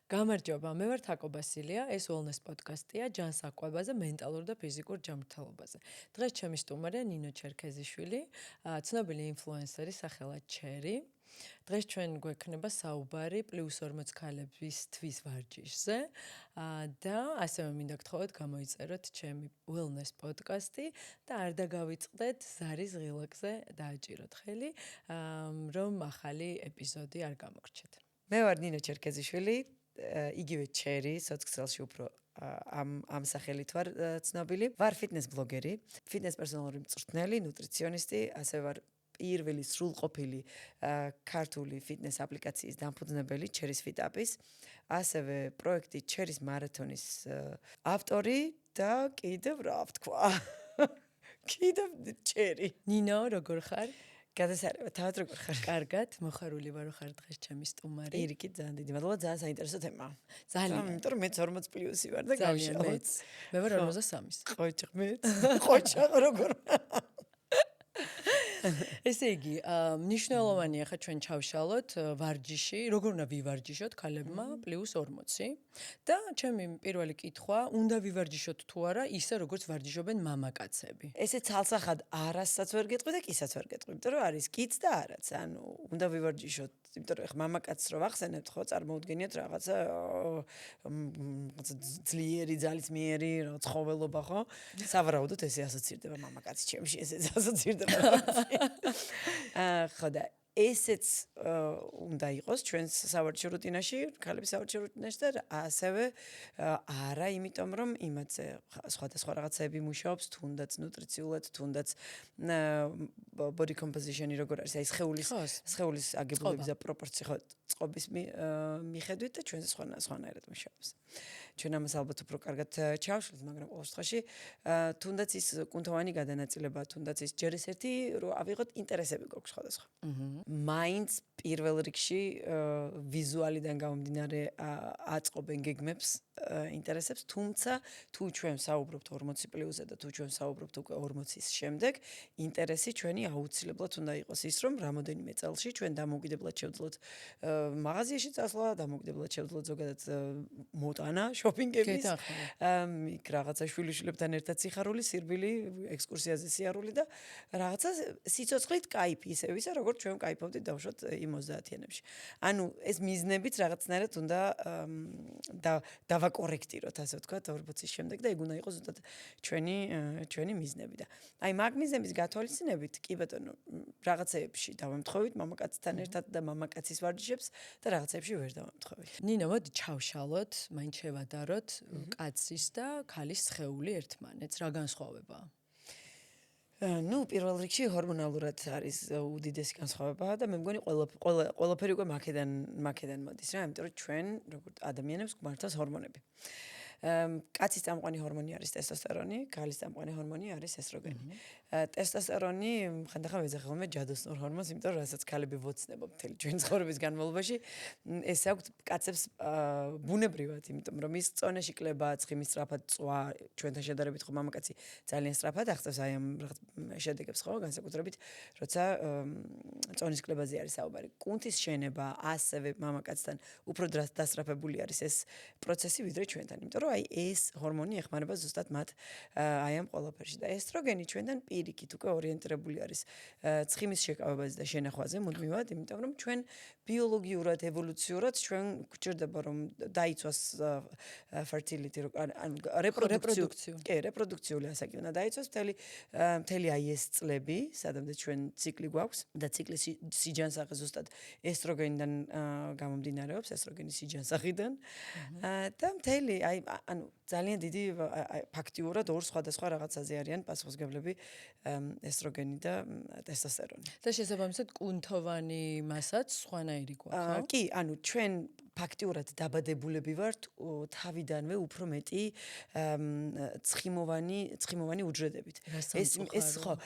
გამარჯობა, მე ვარ თაკო ბასილია, ეს Wellness პოდკასტია ჯანსაყრობაზე, მენტალურ და ფიზიკურ ჯანმრთელობაზე. დღეს ჩემი სტუმარია ნინო ჩერქეზიშვილი, ცნობილი ინფლუენსერი სახელად ჩერი. დღეს ჩვენ გვექნება საუბარი +40 ქალებისთვის ვარჯიშზე და ასევე მინდა გთხოვოთ გამოიწეროთ ჩემი Wellness პოდკასტი და არ დაგავიწყდეთ ზარის ღილაკზე დააჭიროთ ხელი, რომ ახალი ეპიზოდი არ გამოგრჩეთ. მე ვარ ნინო ჩერქეზიშვილი, იგივე ჩერი, სოციალში უფრო ამ სახელით ვარ ცნობილი. ვარ ფიტნეს ბლოგერი, ფიტნეს პერსონალური მწვრთნელი, ნუტრიციონისტი, ასევე ვარ პირველი სრულყოფილი ქართული ფიტნეს აპლიკაციის დამფუძნებელი ჩერის ფიტაპის, ასევე პროექტი ჩერის მარათონის ავტორი და კიდევ რა ვთქვა? კიდევ ჩერი. ნინო, როგორ ხარ? გადასარევად, თავად როგორ ხარ? კარგად, მოხარული ვარ, ხარ დღეს ჩემი სტუმარი. პირიქით, ძალიან დიდი მადლობა, ძალიან საინტერესო თემაა. ძალიან, იმიტომ რომ მეც 40 პლუსი ვარ და ძალიან გავშალოთ. მეც. მე ვარ 53-ის. ყოჩ მეც. ყოჩა როგორ? ესე იგი, მნიშვნელოვანია ხა ჩვენ ჩავშალოთ ვარჯიში, როგორ უნდა ვივარჯიშოთ ქალებმა +40 და ჩემი პირველი კითხვა, უნდა ვივარჯიშოთ თუ არა ისე როგორც ვარჯიშობენ მამაკაცები. ესე ცალსახად არასაც ვერ გეტყვი და კისაც ვერ გეტყვი, იმიტომ რომ არის კიც და არაც. ანუ უნდა ვივარჯიშოთ, იმიტომ რომ ხა მამაკაცს რო ვახსენებთ, ხო, წარმოუდგენიათ რაღაცა ძლიერი, ძალისმიერი ცხოველობა, ხო? სავარაუდოდ ესე ასოცირდება მამაკაცი ჩემში, ესეც ასოცირდება. ხო და ესეც უნდა იყოს ჩვენს სავარჯიშო რუტინაში, ქალების სავარჯიშო რუტინაში და ასევე არა, იმიტომ რომ იმათზე სხვადასხვა რაღაცები მუშაობს, თუნდაც ნუტრიციულად, თუნდაც body composition-ი როგორ არის, აი სხეულის აგებულების და პროპორცია ხო წყობის მიხედვით და ჩვენზე სხვანაირად მუშაობს. ჩვენ ამას ალბათ უფრო კარგად ჩავშლით, მაგრამ ყოველ შემთხვევაში თუნდაც ის კუნთოვანი გადანაწილება, თუნდაც ის ჯერ ერთი რომ ავიღოთ ინტერესები გვაქვს სხვადასხვა. მაინც პირველ რიგში ვიზუალიდან გამომდინარე აწყობენ გეგმებს, ინტერესებს, თუმცა თუ ჩვენ საუბრობთ 40 პლუსზე და თუ ჩვენ საუბრობთ უკვე 40-ის შემდეგ, ინტერესი ჩვენი აუცილებლად უნდა იყოს ის, რომ რამოდენიმე წელში ჩვენ დამოუკიდებლად შევძლოთ მაღაზიაში წასვლა, დამოუკიდებლად შევძლოთ ზოგადად მოტანა, შოპინგების, რაღაცა შვილიშვილებთან ერთად სიხარული, სირბილი, ექსკურსიაზე სიარული და რაღაცა სიცოცხლით кайფი, ისე ვისა, როგორც ჩვენ кайფობდით დავუშვათ იმ 30-იანებში. ანუ ეს მიზნებიც რაღაცნაირად უნდა დავაკორექტიროთ, ასე ვთქვათ, 40-ის შემდეგ და ეგ უნდა იყოს ზუსტად ჩვენი მიზნები და აი მაგ მიზნების გათვალისწინებით, კი ბატონო, რაღაცეებში დავემთხოვით მამაკაცთან ერთად და მამაკაცის ვარჯიშებს და რაღაცეებში ვერ დავემთხოვით. ნინო, მოდი ჩავშალოთ, მაინც შევადაროთ კაცის და ქალის სხეული ერთმანეთს, რა განსხვავებაა? ნუ პირველ რიგში ჰორმონალურად არის უდიდესი განსხვავება და მე მგონი ყველაფერი უკვე მაქედან მოდის რა, იმიტომ რომ ჩვენ როგორც ადამიანებს გვმართავს ჰორმონები. კაცის წამყვანი ჰორმონი არის ტესტოსტერონი, ქალის წამყვანი ჰორმონი არის ესტროგენი. ტესტოსტერონი ხანდახან ვეძახი ხოლმე ჯადოსნურ ჰორმონს, იმიტომ რომ რასაც ქალები ვოცნებობ მთელი ჩვენი ცხოვრების განმავლობაში, ეს აქვთ კაცებს ბუნებრივად, იმიტომ რომ ის წონაში კლება, ცხიმის სწრაფად წვა, ჩვენთან შედარებით ხო მამაკაცი ძალიან სწრაფად აღწევს აი ამ რაღაც შედეგებს ხო, განსაკუთრებით, როცა წონის კლებაზე არის საუბარი. კუნთის შენება ასევე მამაკაცთან უფრო დასწრაფებული არის ეს პროცესი ვიდრე ჩვენთან, იმიტომ რომ აი ეს ჰორმონი ეხმარება ზუსტად მათ აი ამ ყველაფერში და ესტროგენი ჩვენთან პირიქით უკვე ორიენტირებული არის ცხიმის შეკავებაზე და შენახვაზე მუდმივად, იმიტომ რომ ჩვენ ბიოლოგიურად, ევოლუციურად ჩვენ გვჭირდება რომ დაიცვას fertility, ანუ რეპროდუქციული ასაკი უნდა დაიცვას მთელი აი ეს წლები, სადამდე ჩვენ ციკლი გვაქვს და ციკლის სიჯანსაღი ზუსტად ესტროგენიდან გამომდინარეობს, ესტროგენის სიჯანსაღიდან და მთელი აი ანუ ძალიან დიდი ფაქტიურად ორ სხვადასხვა რაღაცაზე არიან პასუხისმგებლები ესტროგენი და ტესტოსტერონი. და შესაბამისად კუნთოვანი მასაც სხვანაირი გვაქვს, ხო? კი, ანუ ჩვენ ფაქტიურად დაბადებულები ვართ თავიდანვე უფრო მეტი ცხიმოვანი უჯრედებით. ეს ხო.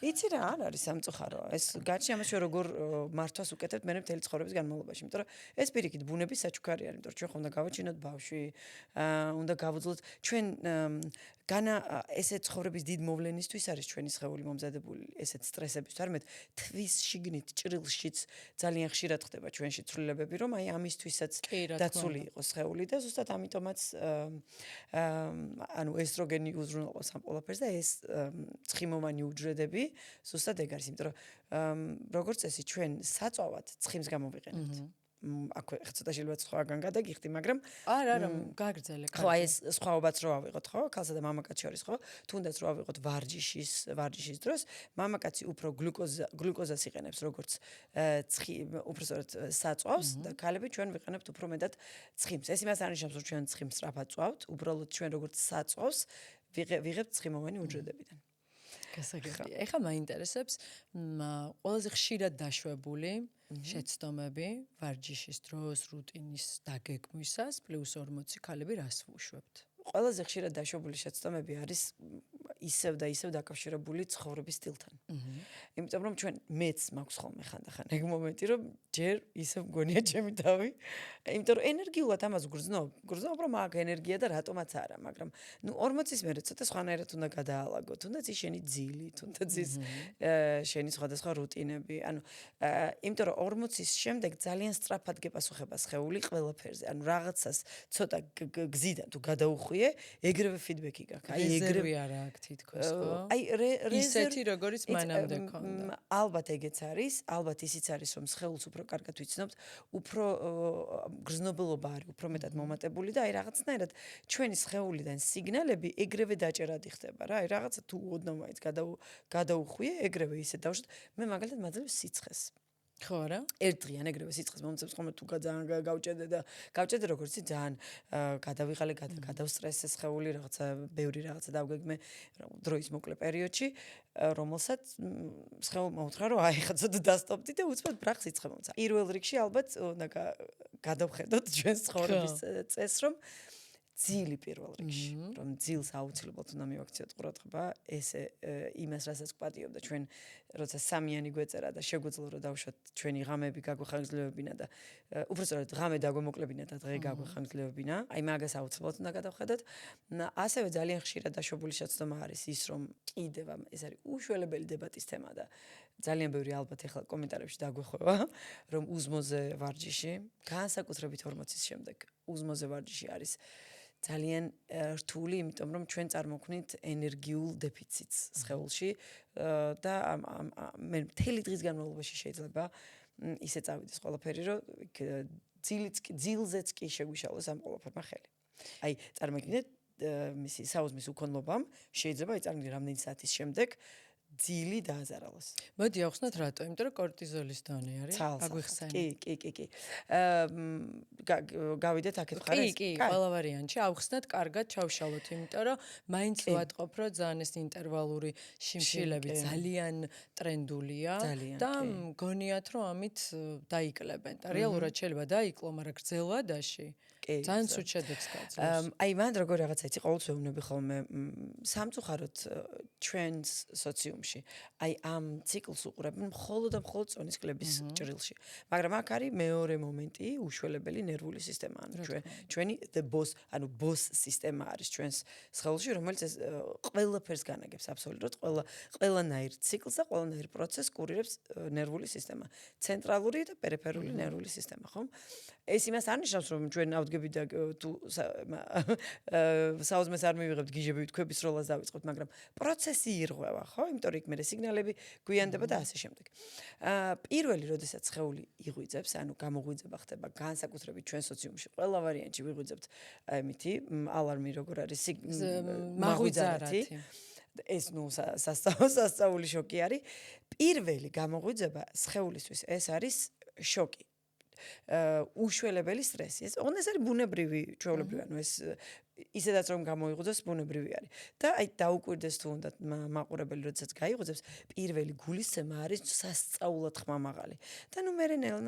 იცი რა, არ არის სამწუხარო. ეს გაჩნია ამას როგორ მართვას უკეთებთ მე მთელი ცხოვრების განმავლობაში, იმიტომ რომ ეს პირიქით ბუნების საჩუქარი არის, იმიტომ რომ ჩვენ ხომ უნდა გავაჩინოთ ბავშვი, უნდა გავუძლოთ ჩვენ განა ესე ცხოვრების დიდ მოვლენისთვის არის ჩვენი სხეული მომზადებული ესეთ სტრესებისთვის, არამედ თვის შიგნით ჭრილშიც ძალიან ხშირად ხდება ჩვენში ცვლილებები, რომ აი ამისთვის როდესაც კი, რა თქმა დაცული იყოს სხეული და ზუსტად ამიტომაც ანუ ესტროგენი უზრუნველყოფს ამ ყველაფერს და ეს ცხიმოვანი უჯრედები ზუსტად ეგ არის, იმიტომ რომ როგორც წესი ჩვენ საწვავად ცხიმს გამოვიყენებთ. აქვე ცოტა შეიძლება სხვაგან გადაგიხდი, მაგრამ არა, გაგრძელე. ხო, აი ეს სხვაობაც რო ავიღოთ, ხო? ქალსა და მამაკაცს შორის, ხო? თუნდაც რო ავიღოთ ვარჯიშის დროს, მამაკაცი უფრო გლუკოზას იყენებს, როგორც უბრალოდ საწვავს და ქალები ჩვენ ვიყენებთ უფრო მეტად ცხიმს. ეს იმას არნიშნავს, რომ ჩვენ ცხიმს სწრაფად წვავთ, უბრალოდ ჩვენ როგორც საწვავს ვიღებთ ცხიმოვანი უჯრედებიდან. გასაგებია. ეხლა მაინტერესებს ყველაზე ხშირად დაშვებული შეცდომები ვარჯიშის დროს, რუტინის დაგეგმვისას +40 ქალები რას ვუშვებთ? ყველაზე ხშირად დაშვებული შეცდომები არის ისევ და ისევ დაკავშირებული ცხოვრების სტილთან. იმიტომ რომ ჩვენ მეც მაქვს ხოლმე ხანდახან ეგ მომენტი, რომ ჯერ ისევ მგონია ჩემი თავი, იმიტომ რომ ენერგიულად ამას გრძნობ, რომ აქ ენერგია და რატომაც არა, მაგრამ 40-ის მერე ცოტა სხვანაირად უნდა გადაალაგო, თუნდაც ის შენი ძილი, თუნდაც ის შენი სხვადასხვა რუტინები, ანუ იმიტომ რომ 40-ის შემდეგ ძალიან სწრაფად გეპასუხება სხეული ყველაფერზე, ანუ რაღაცას ცოტა გზიდან თუ გადაუხვიე, ეგრევე ფიდბექი გაქვს. აი ეგრევე არა აქ თითქოს, ხო? აი ისეთი როგორც მანამდე ქონდა. ალბათ ეგეც არის, ალბათ ისიც არის, რომ სხეულს უფრო კარგად ვიცნობთ, უფრო გრძნობილობა არის, უფრო მეტად მომატებული და აი რაღაცნაირად ჩვენი სხეულიდან სიგნალები ეგრევე დაჭერადი ხდება რა. აი რაღაცა თუ ოდნავ მაინც გადაუხვიე, ეგრევე ისე დავშვით. მე მაგალითად მაძლევს სიცხეს. ხო არა? ერთ დღიან ეგრევე სიცხეს მომწევს ხოლმე თუ ძალიან გავჭედე როგორც ძალიან გადავიღალე, გადავსტრესე სხეული, რაღაცა ბევრი რაღაცა დავგეგმე დროის მოკლე პერიოდში, რომელსაც სხეულმა უთხრა, რომ აი ხა ცოტა დასტოპდი და უცბად ბრახს იცხე მომცა. პირველ რიგში ალბათ უნდა გადავხედოთ ჩვენს ცხოვრების წესს, რომ ძილი პირველ რიგში, რომ ძილს აუცილებლად უნდა მივაქციოთ ყურადღება, ესე იმას რასაც გვპატიობდა ჩვენ, როცა სამიანი გვეწერა და შეგვიძლია რომ დავუშვათ ჩვენი ღამეები გაგვეხანგრძლივებინა და უბრალოდ ღამე დაგვემოკლებინა და დღე გაგვეხანგრძლივებინა, აი მაგას აუცილებლად უნდა გადავხედოთ. ასევე ძალიან ხშირად დაშვებული შეცდომა არის ის, რომ კიდევ ეს არის უშველებელი დებატის თემა და ძალიან ბევრი ალბათ ახლა კომენტარებში დაგვეხვევა, რომ უზმოზე ვარჯიში, განსაკუთრებით 40-ის შემდეგ, უზმოზე ვარჯიში არის ძალიან რთული, იმიტომ რომ ჩვენ წარმოქმნით ენერგიულ დეფიციტს სხეულში და მე მთელი დღის განმავლობაში შეიძლება ისე წავიდეს ყველაფერი, რომ ძილზეც კი შეგვიშალოს ამ ყველაფერმა ხელი. აი, წარმოგიდგენთ, მისი საუზმის უქონლობამ შეიძლება იწარმოოს რამდენი საათის შემდეგ ძილი დააზარალოს. მოდი ავხსნათ რატო? იმიტომ რომ კორტიზოლის დონე არის. აგვიხსენე. კი. გავიდეთ აქეთ მხარეს. კი, ყველა ვარიანტში ავხსნათ, კარგად ჩავშალოთ, იმიტომ რომ მაინც ვატყობ, რომ ძალიან ეს ინტერვალური შიმშილები ძალიან ტრენდულია და მგონიათ, რომ ამით დაიკლებენ. და რეალურად შეიძლება დაიკლო, მაგრამ გრძელვადაში ძალიან ცუდ შედეგს გაძლევს. აი მან როგორ რაღაცა იცი, ყოველთვის ვეუბნები ხოლმე სამწუხაროდ ჩვენს სოციუმში. აი ამ ციკლს უყურებენ მხოლოდ და მხოლოდ წონის კლების ჭრილში. მაგრამ აქ არის მეორე მომენტი, უშველებელი ნერვული სისტემა, ანუ ჩვენი boss სისტემა არის ჩვენს სხეულში, რომელიც ეს ყველაფერს განაგებს აბსოლუტურად, ყველანაირ ციკლს და ყველანაირ პროცესს კურირებს ნერვული სისტემა. ცენტრალური და პერიფერული ნერვული სისტემა, ხო? ეს იმას არნიშნავს, რომ ჩვენ ავდგებით და თუ საუზმეს არ მივიღებთ გიჟები თქვების როლას დავიწყოთ, მაგრამ პროცესი ირღვევა, ხო? იმიტომ რომ იქ მე სიგნალები გვიანდება და ასე შემდეგ. პირველი, როდესაც სხეული იღვიძებს, ანუ გამოღვიძება ხდება განსაკუთრებით ჩვენ სოციუმში, ყველა ვარიანტში ვიღვიძებთ ამითი ალარმი როგორ არის მაღვიძარათი. ეს სასწაული შოკი არის. პირველი გამოღვიძება სხეულისთვის ეს არის შოკი. უშველებელი სტრესი. ეს არის ბუნებრივი, ჩვეულებრივი, ანუ ეს ისედაც რომ გამოიღვიძოს ბუნებრივი არის. და აი დაუკვირდეს თუ უნდა მაყურებელი როდესაც გაიღვიძებს, პირველი გულისცემა არის სასწაულად ხმამაღალი. და ნუ მე ნელა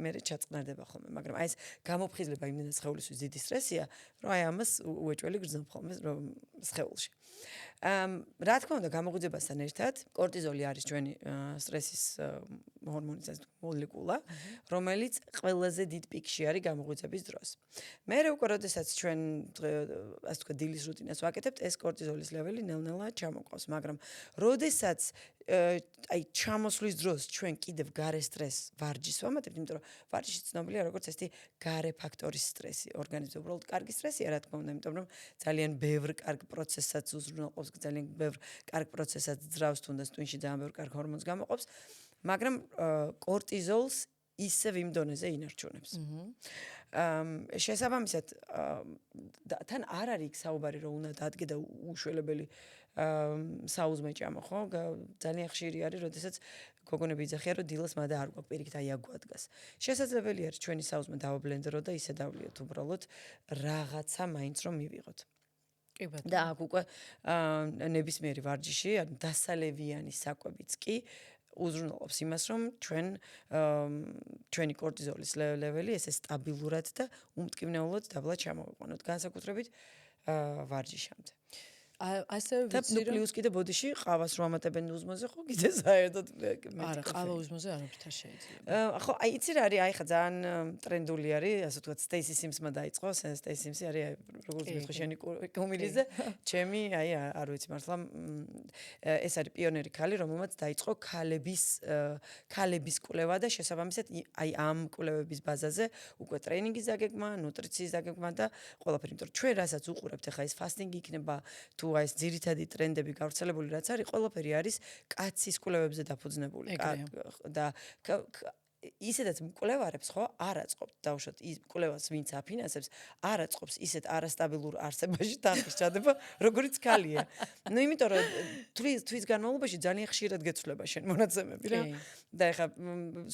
მე ჩაწყნარდება ხოლმე, მაგრამ აი ეს გამოფხიზლება იმდენად სხეულისთვის დიდი სტრესია, რომ აი ამას უეჭველი გრძნობ ხოლმე სხეულში. რა თქმა უნდა, გამოღვიძებასთან ერთად კორტიზოლი არის ჩვენი სტრესის ჰორმონის მოლეკულა, რომელიც ყველაზე დიდ პიკში არის გამოღვიძების დროს. მერე უკვე როდესაც ჩვენ ასე თქვა დილის რუტინას ვაკეთებთ, ეს კორტიზოლის ლეველი ნელ-ნელა ჩამოყავს, მაგრამ როდესაც აი ჩამოსვლის დროს ჩვენ კიდევ გარე სტრესს ვარჯიშს ვამატებთ, იმიტომ რომ ვარჯიში ცნობილია როგორც ესეთი გარე ფაქტორის სტრესი. ორგანიზმზე უბრალოდ კარგი სტრესია, რა თქმა უნდა, იმიტომ რომ ძალიან ბევრ კარგ პროცესსაც უზრუნველყოფს, ძალიან ბევრ კარგ პროცესსაც ძრავს, თუნდაც ტვინში ძალიან ბევრ კარგ ჰორმონს გამოყოფს, მაგრამ კორტიზოლს ისევ იმ დონეზე ინარჩუნებს. შესაბამისად, თან არ არის იქ საუბარი, რომ უნდა დადგე და უშველებელი საუზმე ჭამო, ხო? ძალიან ხშირი არის, როდესაც გოგონები იძახიან, რომ დილას მადა არ გვაქვს, პირიქით აი აგვ ადგას. შესაძლებელი არის ჩვენი საუზმე დავაბლენდერო და ისე დავლიოთ უბრალოდ რაღაცა მაინც რომ მივიღოთ. კი ბატონო. და აქ უკვე ნებისმიერი ვარჯიში, ან დასალევიანი საკვებიც კი უზრუნველყოფს იმას, რომ ჩვენი კორტიზოლის ლეველი ესე სტაბილურად და უმტკივნეულოდ დაბლა ჩამოვიყვანოთ, განსაკუთრებით ვარჯიშამდე. ასევე და ვიცი რომ პლუს კიდე ბოდიში ყავას რო ამატებენ უზმოზე, ხო კიდე საერთოდ არა, ყავა უზმოზე არაფრით არ შეიძლება. ხო, აი იცი რა არის, აი ხა ძალიან ტრენდული არის, ასე ვთქვათ, Stacy Sims-მა დაიწყო, Stacy Sims-ი არის, აი როგორც მეთქვა შენი კუმილიზე, ჩემი, აი არ ვიცი მართლა, ეს არის პიონერი ქალი, რომელმაც დაიწყო ქალების კვლევა და შესაბამისად აი ამ კვლევების ბაზაზე უკვე ტრეინინგის დაგეგმა, ნუტრიციის დაგეგმა და ყველაფერი, იმიტომ რომ ჩვენ რასაც უყურებთ, ახლა ეს ფასტინგი იქნება თუ აი ეს ძირითადი ტრენდები გავრცელებული რაც არის, ყველაფერი არის კაცის კვლევებზე დაფუძნებული და ისედაც მკვლევარებს ხო არ აწყობთ დავუშვათ ის მკვლევას ვინც აფინანსებს არ აწყობს ისეთ არასტაბილურ არსებაში თანხის ჩადება როგორიც ქალია. ნუ იმიტომ რომ თვის განმავლობაში ძალიან ხშირად გეცვლება შენ მონაცემები რა და ეხა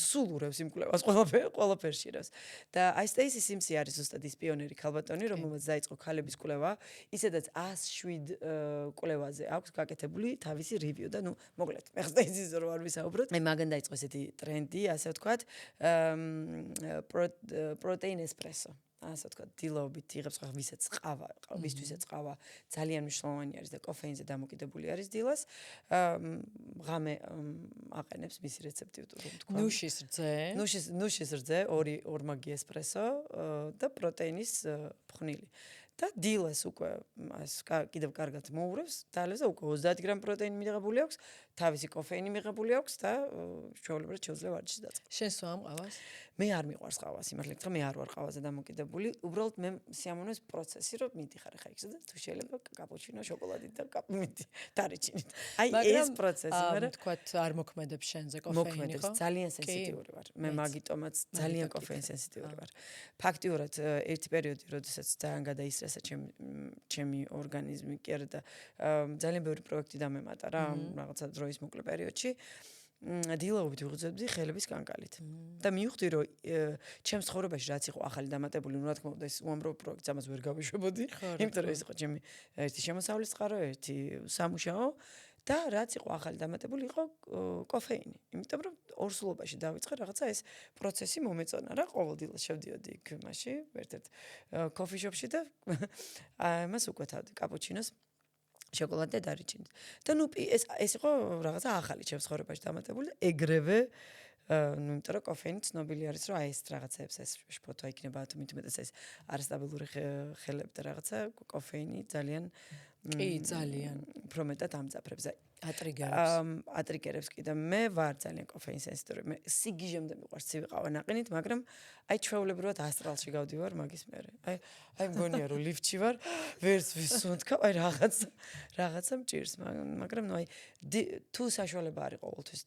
სულურებს იმ მკვლევას ყველაფერში რას. და აი Stacy Sims-ი არის ზუსტად ის პიონერი ქალბატონი რომელმაც დაიწყო ქალების კვლევა, ისედაც 107 კვლევაზე აქვს გაკეთებული თავისი რივიუ და ნუ მოკლედ მე Stacy-ზე რო არ ვისაუბროთ. აი მაგან დაიწყო ესეთი ტრენდი, ასე ვთქვა პროტეინ ესპრესო. ასე ვთქვათ, დილობით იღებს ხო ვისაც ყავა, ვისთვისაც ყავა ძალიან მნიშვნელოვანი არის და კოფეინზე დამოკიდებული არის დილას. ღამე აყენებს მისი რეცეპტი ვთქვა. ნუშის რძე, ორმაგი ესპრესო და პროტეინის ფხვნილი. და დილას უკვე კიდევ კარგად მოურევს, დალევს და უკვე 30 გრამ პროტეინი მიღებული აქვს, თავისი კოფეინი მიღებული აქვს და ჩვეულებრივად შეუძლია ვარჯიშს დაწყო. შენ სვამ ყავას? მე არ მიყვარს ყავა, სიმართლე გითხრა, მე არ ვარ ყავაზე დამოკიდებული. უბრალოდ მე სიამოვნებს პროცესი, რომ მიდიხარ ხა იქ და თუ შეიძლება კაპუჩინო, შოკოლადით და დარიჩინით. აი ეს პროცესი, მაგრამ თქვათ არ მოქმედებს შენზე კოფეინი, ხო? მოქმედებს, ძალიან სენსიტიური ვარ. მე მაგიტომაც ძალიან კოფეინ სენსიტიური ვარ. ფაქტიურად ერთი პერიოდი, როდესაც ძალიან გადაისრესა ჩემი ორგანიზმი კი არა და ძალიან ბევრი პროექტი დამემატა რა, რაღაცა დროის მოკლე პერიოდში. დილაობით ვიღწევდი ხელების კანკალით. და მივხვდი, რომ ჩემს ცხოვრებაში რაც იყო ახალი დამატებული, რა თქმა უნდა, ეს უამრავ პროექტს ამას ვერ გავიშვებოდი, იმიტომ რომ ეს იყო ჩემი ერთი შემოსავლის წყარო, ერთი სამუშაო და რაც იყო ახალი დამატებული, იყო კოფეინი. იმიტომ რომ ორსულობაში დავიწყე რაღაცა ეს პროცესი მომეწონა რა, ყოველდღიურად შევდიოდი იქ მასში, ერთ-ერთ კოფიშოპში და ამას უკვეთავდი კაპუჩინოს შოკოლადე დარიჩინით. და ნუ ეს იყო რაღაცა ახალი ჩემს ცხოვრებაში დამატებული და ეგრევე ნუ იმიტომ რომ კოფეინი ცნობილი არის რომ აი ეს რაღაცებს ეს შფოთვა იქნება თუ მეტად ეს არასტაბილური ხელები და რაღაცა კოფეინი ძალიან კი ძალიან უფრო მეტად ამძაფრებს. ატრიგერებს კი და მე ვარ ძალიან კოფეინ სენსიტური. მე სიგიჟემდე მიყვარს ცივი ყავა ნაყინით, მაგრამ აი ჩვეულებრივად ასტრალში გავდივარ მაგის მერე. აი მგონია რომ ლიფტში ვარ, ვერც ვისუნთქავ, აი რაღაცა მჭირს, მაგრამ ნუ აი თუ საშუალება არის ყოველთვის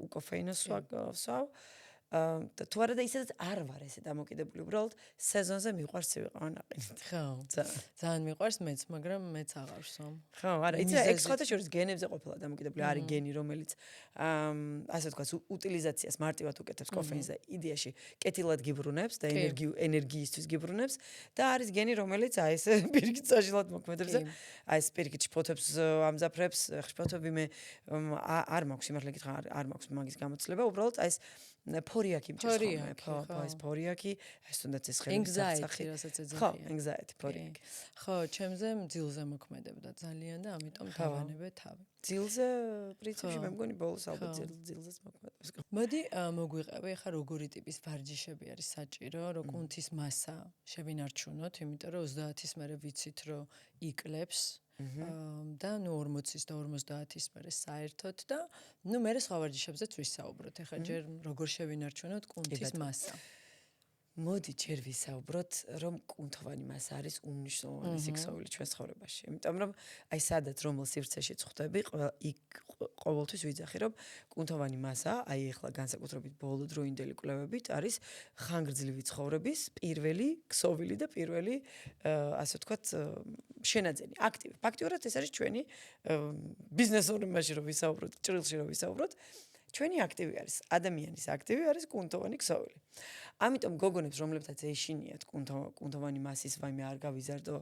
უკოფეინოს ვსვავ და თუ არა და ისედაც არ ვარ ესე დამოკიდებული, უბრალოდ სეზონზე მიყვარს ცივი ყავა ნაყინით. ხო, ძალიან მიყვარს მეც, მაგრამ მეც აღარ ვსვამ. ხო, არა, იცი რა, ეს სხვათა შორის გენებზე ყოფილა დამოკიდებული, არის გენი, რომელიც ასე ვთქვათ, უტილიზაციას მარტივად უკეთებს კოფეინს და იდეაში კეთილად გიბრუნებს და ენერგიისთვის გიბრუნებს და არის გენი, რომელიც აი ეს პირიქით საშილად მოქმედებს და აი ეს პირიქით შფოთებს ამძაფრებს, შფოთები მე არ მაქვს, სიმართლე გითხრა, არ მაქვს მაგის გამოცდილება, უბრალოდ აი ეს ფორიაკი მჭირს ხოლმე, ხო, ეს ფორიაკი, ეს თუნდაც ეს ხელის anxiety, რასაც ეძახიან. ხო, anxiety, ფორიაკი. ხო, ჩემზე ძილზე მოქმედებდა ძალიან და ამიტომ დავანებე თავი. ძილზე პრინციპში მე მგონი ბოლოს ალბათ ძილზეც მოქმედებს. მოდი მოგვიყევი, ახლა როგორი ტიპის ვარჯიშები არის საჭირო, რომ კუნთის მასა შევინარჩუნოთ, იმიტომ რომ 30-ის მერე ვიცით, რომ იკლებს და 40-ის და 50-ის მერე საერთოდ და მე სხვა ვარჯიშებზეც ვისაუბროთ. ეხლა ჯერ როგორ შევინარჩუნოთ კუნთის მასა. მოდი ჯერ ვისაუბროთ, რომ კუნთოვანი მასა არის უმნიშვნელოვანესი სიქსოვილი ჩვენს ცხოვრებაში. იმიტომ რომ აი სადაც რომელ სივრცეშიც ხვდები, იქ ყოველთვის ვიძახი, რომ კუნთოვანი მასა, აი ეხლა განსაკუთრებით ბოლო დროინდელი კვლევებით არის ხანგრძლივი ცხოვრების პირველი ქსოვილი და პირველი ასე ვთქვათ შენაძენი, აქტივი. ფაქტიურად ეს არის ჩვენი ბიზნესურობაში რომ ვისაუბროთ, ჭრილში რომ ვისაუბროთ, ჩვენი აქტივი არის, ადამიანის აქტივი არის კუნთოვანი ქსოვილი. ამიტომ გოგონებს, რომლებსაც ეშინიათ კუნთოვანი მასის ვაიმე არ გავიზარდო,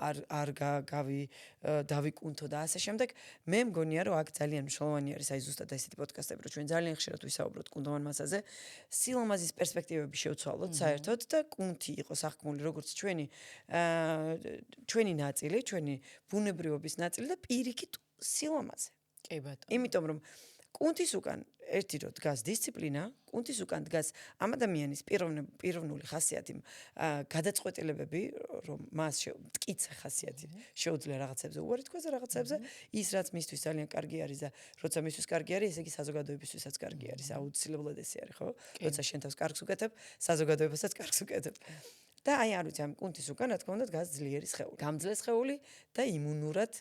არ დავიკუნთო და ასე შემდეგ, მე მგონია რომ აქ ძალიან მნიშვნელოვანი არის აი ზუსტად ესეთი პოდკასტები, რომ ჩვენ ძალიან ხშირად ვისაუბროთ კუნთოვან მასაზე, სილამაზის პერსპექტივები შევცვალოთ საერთოდ და კუნთი იყოს აღქმული როგორც ჩვენი ნაწილი, ჩვენი ბუნებრიობის ნაწილი და პირიქით სილამაზე. კი ბატონო. იმიტომ რომ კუნთის უკან ერთი რო დგას დისციპლინა, კუნთის უკან დგას ამ ადამიანის პიროვნული ხასიათი, გადაწყვეტილებები, რომ მას მტკიცე ხასიათი შეუძლია რაღაცებზე უარი თქვას და რაღაცებზე ის რაც მისთვის ძალიან კარგი არის და როცა მისთვის კარგი არის, ესე იგი საზოგადოებისთვისაც კარგი არის, აუცილებლად ესე არის, ხო? როცა შენ თავს კარგს უკეთებ, საზოგადოებასაც კარგს უკეთებ. და აი არ ვიცი ამ კუნთის უკან რა თქმა უნდა დგას ძლიერი სხეული, გამძლე სხეული და იმუნურად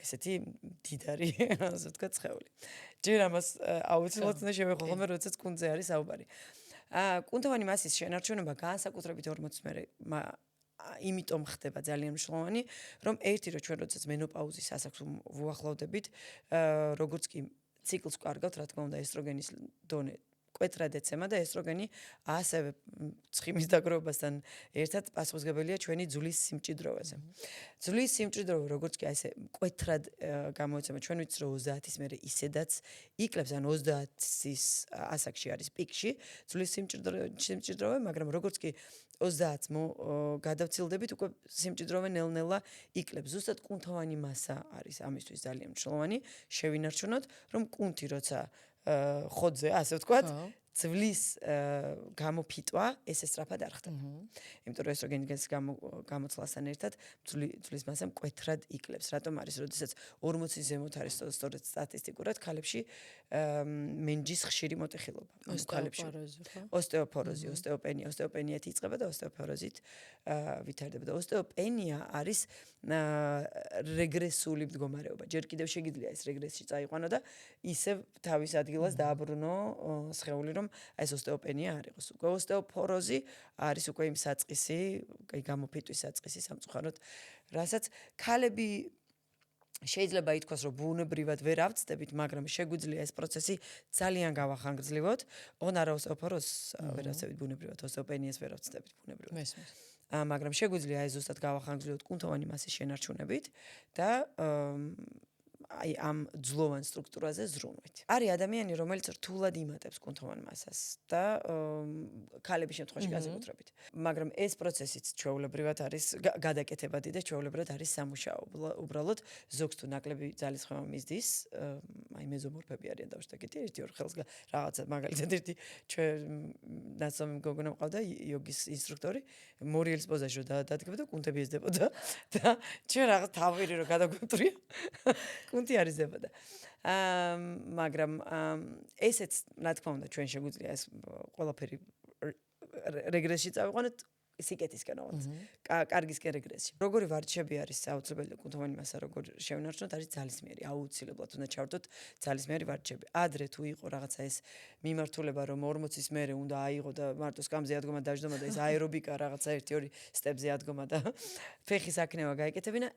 ესეთი დიდარი, ასე ვთქვათ, სხეული. ჯერ ამას აუცილებლად უნდა შევეხო ხოლმე, როდესაც კუნთზე არის საუბარი. კუნთოვანი მასის შენარჩუნება განსაკუთრებით 40-ის მერე იმიტომ ხდება ძალიან მნიშვნელოვანი, რომ ერთი რომ ჩვენ როდესაც მენოპაუზის ასაკს ვუახლოვდებით, როგორც კი ციკლს ვკარგავთ, რა თქმა უნდა, ესტროგენის დონე კვეტრად ეცემა და ესტროგენი ასევე ცხიმის დაგროვებასთან ერთად პასუხისმგებელია ჩვენი ძვლის სიმჭიდროვეზე. ძვლის სიმჭიდროვე როგორც კი ასე კვეტრად გამოეცემა, ჩვენ ვიცით რომ 30-ის მერე ისედაც იკლებს, ან 30-ის ასაკში არის პიკში ძვლის სიმჭიდროვე, მაგრამ როგორც კი 30-ს გადავცილდებით, უკვე სიმჭიდროვე ნელ-ნელა იკლებს. ზუსტად კუნთოვანი მასა არის ამისთვის ძალიან მნიშვნელოვანი, შევინარჩუნოთ, რომ კუნთი როცა ხოძე, ასე ვთქვათ, ძვლის გამოფიტვა ესე სწრაფად არ ხდება. იმიტომ რომ ესტროგენის გამოცვლასთან ერთად ძვლის მასა მკვეთრად იკლებს. რატომ არის? როდესაც 40-ის ზემოთ არის სწორედ სტატისტიკურად ქალებში მენჯის ხშირი მოტეხილობა. ქალებში ოსტეოპოროზი, ოსტეოპენიათი იწყება და ოსტეოპოროზით ვითარდება. და ოსტეოპენია არის რეგრესული მდგომარეობა. ჯერ კიდევ შეგიძლია ეს რეგრესში წაიყვანო და ისევ თავის ადგილას დააბრუნო სხეული, რომ ეს ოსტეოპენია არ იყოს. უკვე ოსტეოპოროზი არის უკვე იმ საწყისი, გამოფიტვის საწყისი სამწუხაროდ, რასაც ქალები შეიძლება ითქვას, რომ ბუნებრივად ვერ ავწდებით, მაგრამ შეგვიძლია ეს პროცესი ძალიან გავახანგრძლივოთ. არა ოსტეოპოროზს ვერ ავწდებით ბუნებრივად, ოსტეოპენიას ვერ ავწდებით ბუნებრივად. მესმის. მაგრამ შეგვიძლია ეს ზუსტად გავახანგრძლივოთ კუნთოვანი მასის შენარჩუნებით და აი ამ ძვლოვან სტრუქტურაზე ზრუნვით. არის ადამიანი, რომელიც რთულად იმატებს კუნთოვან მასას და ქალების შემთხვევაში განსაკუთრებით. მაგრამ ეს პროცესიც ჩვეულებრივად არის გადაკეთებადი და ჩვეულებრივად არის სამუშაო. უბრალოდ ზოგს თუ ნაკლები ძალისხმევა მისდის, აი მეზომორფები არიან დავშტაკეთი, ერთი-ორ ხელს რაღაცა მაგალითად ერთი ჩვენ ნაცნობი გოგონა მყავდა იოგის ინსტრუქტორი, მორიელის პოზაში რომ დადგება და კუნთები ეძებოდა და ჩვენ რაღაც თავირი რომ გადაგვიმტრია კუნთი არ იზებოდა. მაგრამ ესეც რა თქმა უნდა ჩვენ შეგვიძლია ეს ყველაფერი რეგრესში წავიყვანოთ სიკეთისკენ ოღონდ. კარგისკენ რეგრესში. როგორი ვარჯიშები არის აუცილებელი კუნთოვანი მასა როგორ შევინარჩუნოთ არის ძალისმიერი. აუცილებლად უნდა ჩავდოთ ძალისმიერი ვარჯიშები. ადრე თუ იყო რაღაცა ეს მიმართულება რომ 40-ის მერე უნდა აიღო და მარტო სკამზე ადგომა დაждდომა და ეს აერობიკა რაღაცა 1-2 სტეპზე ადგომა და ფეხის აკნევა გაეკეთებინა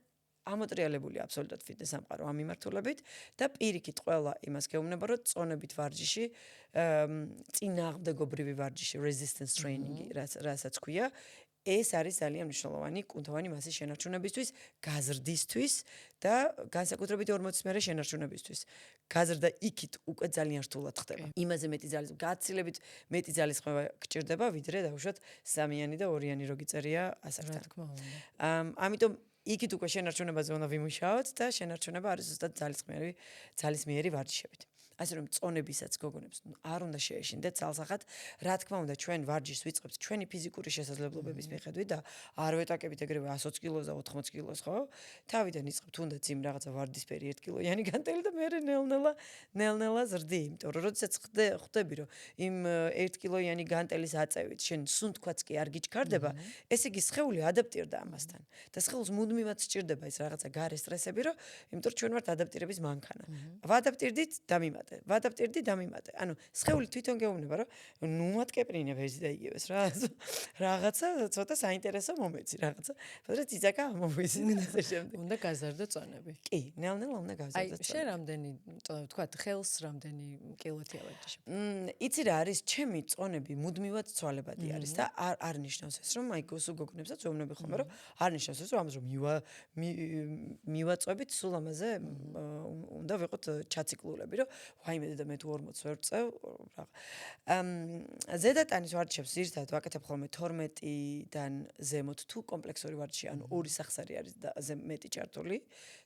ამოტრიალებული აბსოლუტურად ფიტნეს სამყარო ამ მიმართულებით და პირიქით ყველა იმას გეუბნება რომ წონებით ვარჯიში წინააღმდეგობრივი ვარჯიში resistance training რასაც ქვია ეს არის ძალიან მნიშვნელოვანი კუნთოვანი მასის შენარჩუნებისთვის, გაზრდისთვის და განსაკუთრებით 40-ის მერე შენარჩუნებისთვის. გაზრდა იქით უკვე ძალიან რთულად ხდება. იმაზე მეტი ძალის გაცილებით მეტი ძალისხმევა გჭირდება, ვიდრე დავუშვათ სამიანი და ორიანი რო გიწერია ასაკთან. რა თქმა უნდა. ამიტომ იქით უკვე შენარჩუნებაზე უნდა ვიმუშაოთ და შენარჩუნება არის ზუსტად ძალისმიერი ვარჯიშებით. ასე რომ წონებისაც გოგონებს არ უნდა შეეშინდეთ ძალსახად, რა თქმა უნდა ჩვენ ვარჯიშს ვიწყებთ ჩვენი ფიზიკური შესაძლებლობების მიხედვით და არ ვეტაკებით ეგრევე 120 კილოს და 80 კილოს, ხო? თავიდან იწყებთ თუნდაც იმ რაღაცა ვარდისფერი 1 კილოიანი განტელი და მე ნელ-ნელა ზრდი, იმიტომ რომ როდესაც ხვდები რომ იმ 1 კილოიანი განტელის აწევით შენ სუნთქვაც კი არ გიჩქარდება, ესე იგი სხეული ადაპტირდა ამასთან. და სხეულს მუდმივად სჭირდება ის რაღაცა გარე სტრესები, რომ იმიტომ რომ ჩვენ ვართ ადაპტირების მანქანა. ვადაპტირდით დამიმატე. ანუ სხეული თვითონ გეუბნება, რომ ნუ მატკეპრინებ ეს და იგივეს რა. რაღაცა ცოტა საინტერესო მომეცი რაღაცა. ფოდრე ციცაკა მომვიზინე ასე შემდეგ. უნდა გაზარდო წონები. კი, ნელ-ნელა უნდა გავზარდო წონები. შენ რამდენი თქვა ხელს რამდენი კილოთია ვარჯიშობ? იცი რა არის, ჩემი წონები მუდმივად ცვალებადი არის და არ ნიშნავს ეს, რომ აი გოსო გოგონებსაც ვეუბნები ხოლმე, რომ არ ნიშნავს ეს, რომ ამას რომ მივაწვევით სულ ამაზე უნდა ვიყოთ ჩაციკლულები, რომ ვაიმე და მე თუ 40 ვერ წევ რა. ზედატანის ვარჯიშებს ზირთად ვაკეთებ ხოლმე 12-დან ზემოთ თუ კომპლექსური ვარჯიში, ანუ ორი სახსარი არის და მეტი ჩართული,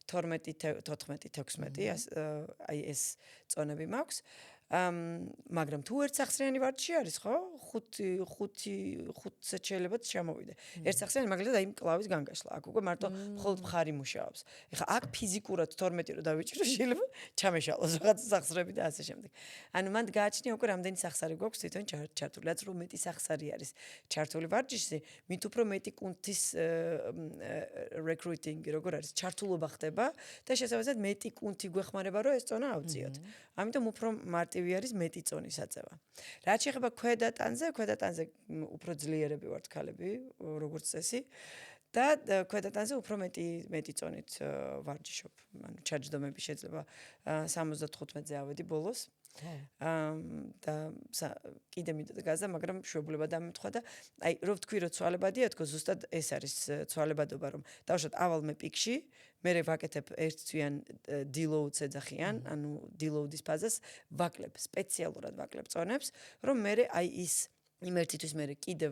12, 14, 16, აი ეს წონები მაქვს. მაგრამ თუ ერთ სახსრიანი ვარჯიში არის, ხო? 5-ზე შეიძლება ჩამოვიდე. ერთ სახსრიანი მაგალითად აი კლავის განგაშლა. აქ უკვე მარტო მხოლოდ მხარი მუშაობს. ეხლა აქ ფიზიკურად 12 რო დავიჭირო, შეიძლება ჩამეშალოს რაღაც სახსრები და ასე შემდეგ. ანუ მანდ გააჩნია უკვე რამდენი სახსარი გვაქვს თვითონ ჩართული. რაც რომ მეტი სახსარი არის ჩართული ვარჯიშში, მით უფრო მეტი კუნთის recruiting როგორ არის, ჩართულობა ხდება და შესაბამისად მეტი კუნთი გვეხმარება რომ ეს წონა ავწიოთ. ამიტომ უფრო მარტივი არის მეტი წონის აწევა. რაც შეეხება ქვედა ტანზე უფრო ძლიერები ვართ ქალები, როგორც წესი. და ქვედა ტანზე უფრო მეტი წონით ვარჯიშობ. ანუ ჩაჯდომები შეიძლება 75-ზე ავედი ბოლოს. და კიდე მინდოდა გაზა, მაგრამ შვებულება დამემთხვა და აი რო ვთქვი რომ ცვალებადია თქო ზუსტად ეს არის ცვალებადობა რომ დავუშვათ ავალ მე პიკში მე ვაკეთებ ერთ თვიან deload-ს ეძახიან, ანუ deload-ის ფაზას ვაკლებ, სპეციალურად ვაკლებ წონებს, რომ მე აი ის იმერთთვის მე კიდე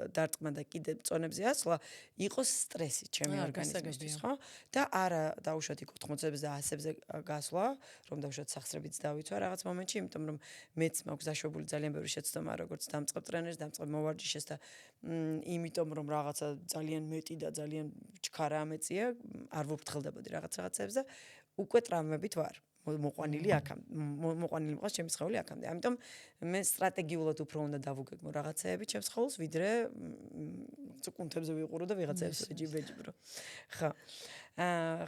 დარტყმა და კიდე წონებზე ასვლა იყოს სტრესი ჩემი ორგანიზმისთვის, ხო? და არა დავუშვათ იქ 80-ზე და 100-ზე გასვლა, რომ დავუშვათ სახსრებიც დავიცვა რაღაც მომენტში, იმიტომ რომ მეც მაქვს დაშვებული ძალიან ბევრი შეცდომა როგორც დამწყებ ტრენერს, დამწყებ მოვარჯიშეს და იმიტომ რომ რაღაცა ძალიან მეტი და ძალიან ჩქარა ამეწია, არ ვუფრთხილდებოდი რაღაცებს და უკვე ტრავმებით ვარ. მოყვანილი მყავს ჩემი სხეული აქამდე. ამიტომ მე სტრატეგიულად უფრო უნდა დავუგეგმო რაღაცეები ჩემს სხეულს, ვიდრე კუნთებზე ვიყურო და ვიღაცებს ვეჯიბრო. ხო.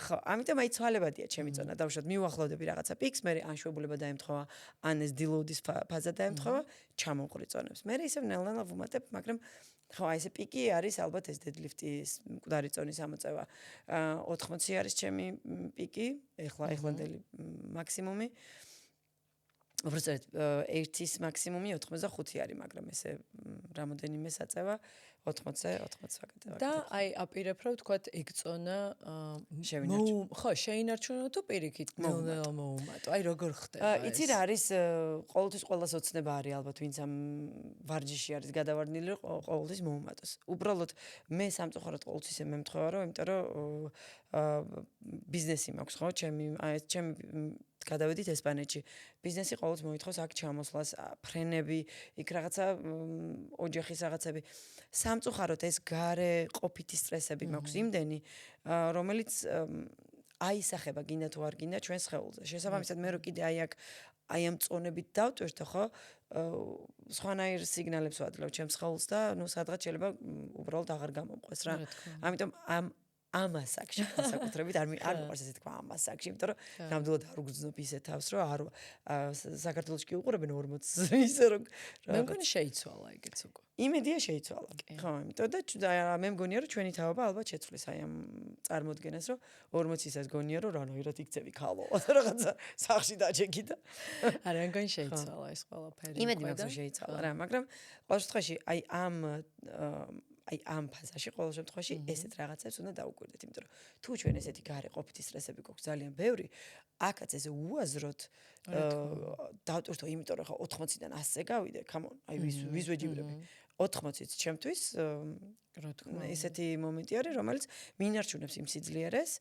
ხო, ამიტომ აი ცვალებადია ჩემი წონა. დავუშვათ მივახლოვდები რაღაცა პიკს, მე ან შვებულება დაემთხოვა, ან ეს deload-ის ფაზა დაემთხოვა, ჩამოვყრი წონებს. მე ისევ ნელ-ნელა ვუმატებ, მაგრამ ხო, აი ესე პიკი არის ალბათ ეს deadlift-ის მკვდარი წონის ამოწევა. 80 არის ჩემი პიკი, ეხლანდელი მაქსიმუმი. უბრალოდ ერთის მაქსიმუმი 85 არის, მაგრამ ესე რამოდენიმე საწევა 80-ზე ვაკეთებ. და აი აპირებ რომ თქვათ ეგ წონა ხო, შეინარჩუნო თუ პირიქით ნელ-ნელა მოუმატო. აი როგორ ხდება ეს? იცი რა არის, ყოველთვის ყველას ოცნება არის ალბათ, ვინც ამ ვარჯიში არის გადავარდნილი, რომ ყოველთვის მოუმატოს. უბრალოდ მე სამწუხაროდ ყოველთვის მემთხოვა რომ, იმიტომ რომ ბიზნესი მაქვს, ხო? ჩემი გადავედით ესპანეთში. ბიზნესი ყოველთვის მოითხოვს აქ ჩამოსვლას, ფრენები, იქ რაღაცა ოჯახის რაღაცები. სამწუხაროდ ეს გარე ყოფითი სტრესები მაქვს იმდენი, რომელიც აისახება გინდა თუ არ გინდა ჩვენ სხეულზე. შესაბამისად მე რო კიდე აი ამ წონებით დავტვირთო, ხო? სხვანაირ სიგნალებს ვადლევ ჩემს სხეულს და ნუ სადღაც შეიძლება უბრალოდ აღარ გამომყვეს რა. ამიტომ ამას აქში განსაკუთრებით არ მიყვარს ესე თქვა ამას აქში, იმიტომ რომ ნამდვილად არ უგრძნობ ისე თავს, რომ არ საქართველოში კი უყურებენ 40 ისე რომ მე მგონი შეიცვალა ეგეც უკვე. იმედია შეიცვალა. ხო, იმიტომ და მე მგონია რომ ჩვენი თავობა ალბათ შეცვლის აი ამ წარმოდგენას, რომ 40-ისაც გონია რომ რანაირად იქცევი ქალო, რაღაცა სახში დაჯექი და არა, მე მგონი შეიცვალა ეს ყველაფერი. იმედი მაქვს რომ შეიცვალა რა, მაგრამ ყოველ შემთხვევაში აი ამ ფაზაში ყოველ შემთხვევაში ესეთ რაღაცებს უნდა დაუკვირდეთ, იმიტომ რომ თუ ჩვენ ესეთი გარე ყოფითი სტრესები გვაქვს ძალიან ბევრი, აქაც ესე უაზროდ დავტვირთო, იმიტომ რომ 80-დან 100-ზე გავიდე, come on, აი ვის ვეჯიბრები. 80-იც ჩემთვის რა თქმა უნდა, ესეთი მომენტი არის, რომელიც მინარჩუნებს იმ სიძლიერეს,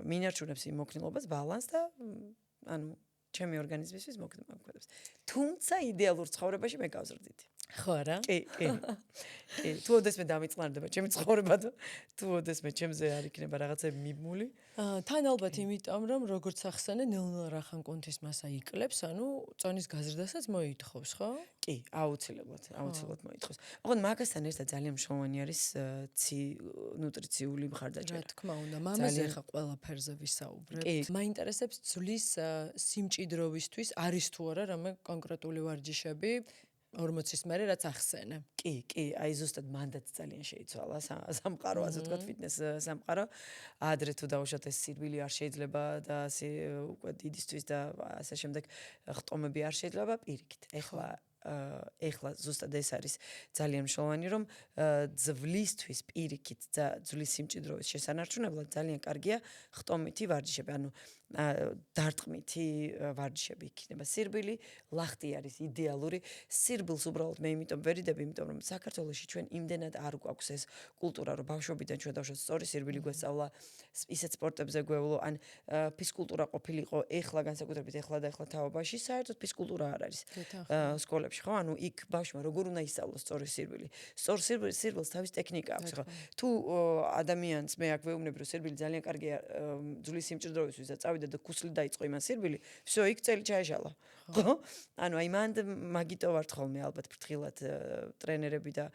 მინარჩუნებს იმ მოქნილობას, ბალანსს და ანუ ჩემი ორგანიზმისთვის მოქმედებს. თუმცა იდეალურ ცხოვრებაში მე გავზრდიდი. ხო არა? კი. თუ ოდესმე დამიწყნარდება ჩემი ცხოვრება და თუ ოდესმე ჩემზე არ იქნება რაღაცები მიბმული. თან ალბათ იმიტომ, რომ როგორც ახსენე, ნელ-ნელა რახან კონთის მასა იკლებს, ანუ წონის გაზრდასაც მოითხოვს, ხო? კი, აუცილებლად მოითხოვს. ოღონდ მაგასთან ერთად ძალიან მნიშვნელოვანი არის ნუტრიციული მხარდაჭერა. რა თქმა უნდა, მამაზე ხა ყველაფერზე ვისაუბრებთ. მაინტერესებს ძვლის სიმჭიდროვისთვის არის თუ არა რამე კონკრეტული ვარჯიშები 40-ის მერე რაც ახსენე. კი, აი ზუსტად მანდაც ძალიან შეიცვალა სამყარო, ასე ვთქვათ, ფიტნეს სამყარო. ადრე თუ დავუშვათ ეს სირბილი არ შეიძლება და ასე უკვე დიდისთვის და ასე შემდეგ ხტომები არ შეიძლება პირიქით. ეხლა ზუსტად ეს არის ძალიან მნიშვნელოვანი, რომ ძვლისთვის პირიქით ძვლის სიმჭიდროვის შესანარჩუნებლად ძალიან კარგია ხტომითი ვარჯიშები, ანუ დარტყმითი ვარჯიშები იქნება. სირბილი, ლახტი არის იდეალური. სირბილს უბრალოდ მე იმიტომ ვერიდები, იმიტომ რომ საქართველოში ჩვენ იმდენად არ გვაქვს ეს კულტურა, რომ ბავშვობიდან ჩვენ დავშოთ სწორი სირბილი გვესწავლა, ისეთ სპორტებზე გვეულო, ან ფიზკულტურა ყოფილიყო, ეხლა განსაკუთრებით ეხლა თაობაში საერთოდ ფიზკულტურა არ არის სკოლებში, ხო? ანუ იქ ბავშვმა როგორ უნდა ისწავლოს სწორი სირბილი. სწორ სირბილს თავის ტექნიკა აქვს, ხო? თუ ადამიანს მე აქ ვეუბნები, რომ სირბილი ძალიან კარგია ძვლის სიმჭიდროვისთვის და წავიდა და ქუსლი დაიწყო იმან სირბილი, всё, იქ წელი ჩაეშალა. ხო? ანუ აი მანდ მაგიტო ვართ ხოლმე ალბათ ფრთხილად ტრენერები და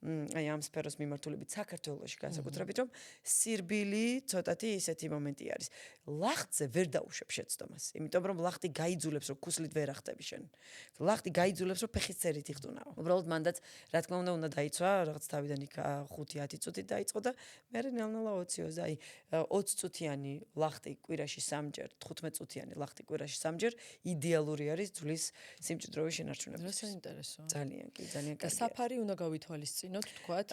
აი ამ სფეროს მიმართულებით საქართველოში განსაკუთრებით, რომ სირბილი ცოტათი ისეთი მომენტი არის. ლახტზე ვერ დაუშვებ შეცდომას, იმიტომ რომ ლახტი გაიძულებს, რომ ქუსლით ვერ ახტები შენ. ლახტი გაიძულებს, რომ ფეხის წერით იხტუნაო. უბრალოდ მანდაც რა თქმა უნდა დაიცვა, რაღაც თავიდან იქ 5-10 წუთით დაიწყო და მე ნელ-ნელა 20-ზე, აი 20 წუთიანი ლახტი კვირაში 3ჯერ, 15 წუთიანი ლახტი კვირაში 3ჯერ იდეალური არის ძვლის სიმჭიდროვის შენარჩუნებისთვის. რა საინტერესოა. ძალიან კარგია. და საფარი უნდა გავითვალისწინოთ, თქვათ,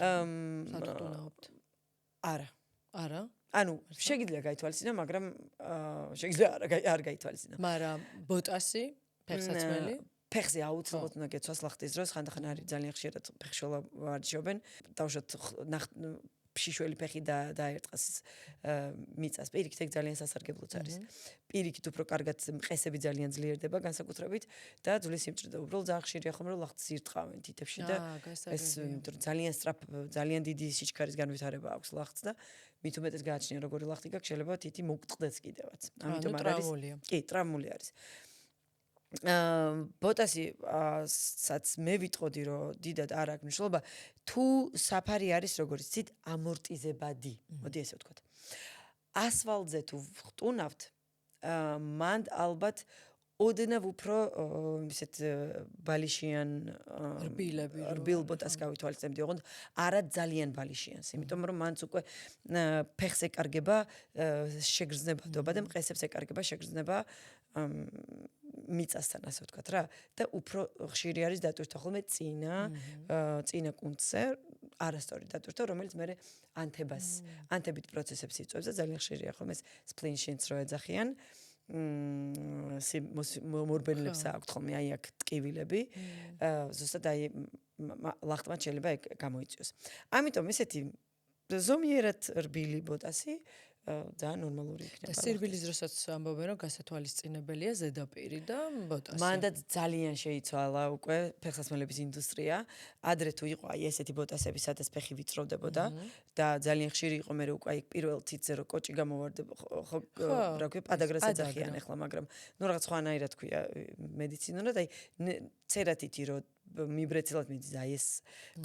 სათვალობთ. არა. ანუ შეგიძლია გაითვალისწინო, მაგრამ შეგიძლია არ გაითვალისწინო. მაგრამ ბოტასი, ფეხსაცმელი ფეხზე აუცილებლად უნდა გეცვას ლახტის დროს, ხანდახან არის ძალიან ხშირად ფეხშოლა ვარჯიშობენ. დავუშვათ შიშველი ფეხი დაერტყას მიწას. პირიქით ეგ ძალიან სასარგებლოც არის. პირიქით უფრო კარგად მყესები ძალიან ძლიერდება განსაკუთრებით და ძვლის სიმჭიდროვე უბრალოდ ძალიან ხშირია ხომ რომ ლახტს ირტყავენ თითებში და ეს ძალიან ძალიან დიდი სიჩქარის განვითარება აქვს ლახტს და მით უმეტეს გააჩნია როგორი ლახტი გაქვს შეიძლება თითი მოგწყდეს კიდევაც. ამიტომ არ არის. კი, ტრამული არის. ბოტასაც მე ვიტყოდი რომ დიდად არ აქვს მნიშვნელობა თუ საფარი არის როგორც ცით ამორტიზებადი მოდი ესე ვთქვათ ასფალტზე თუ ვხტუნავთ მანდ ალბათ ოდნავ უფრო ისეთ ბალიშიან რბილ ბოტას გავითვალისწინებდი ოღონდ არა ძალიან ბალიშიანს იმიტომ რომ მანც უკვე ფეხს ეკარგება შეგრძნებადობა და მყესებს ეკარგება შეგრძნება მიწასთან ასე ვთქვათ რა და უფრო ხშირი არის დატვირთვა ხოლმე წინა კუნთზე არასწორი დატვირთვა რომელიც მე ანთებით პროცესებს იწვევს და ძალიან ხშირია ხოლმე სპლინშინს რო ეძახიან მორბენლებს აქვთ ხოლმე აი აქ ტკივილები ზუსტად აი ლახტმა შეიძლება გამოიწვიოს ამიტომ ესეთი ზომიერად რბილი ბოტასი ძალიან ნორმალური იქნება. და სირბილის დროსაც ამბობენ რომ გასათვალისწინებელია ზედაპირი და ბოტასი. მანდაც ძალიან შეიცვალა უკვე ფეხსაცმელების ინდუსტრია. ადრე თუ იყო აი ესეთი ბოტასები, სადაც ფეხი ვიწროვდებოდა და ძალიან ხშირი იყო მე უკვე აი პირველ თითზე რომ კოჭი გამოვარდება ხო რა ქვია პადაგრას ეძახიან ახლა, მაგრამ ნუ რაღაც სხვანაირად ქვია მედიცინურად აი ცერათითი რომ მიბრეცილად მიდის აი ეს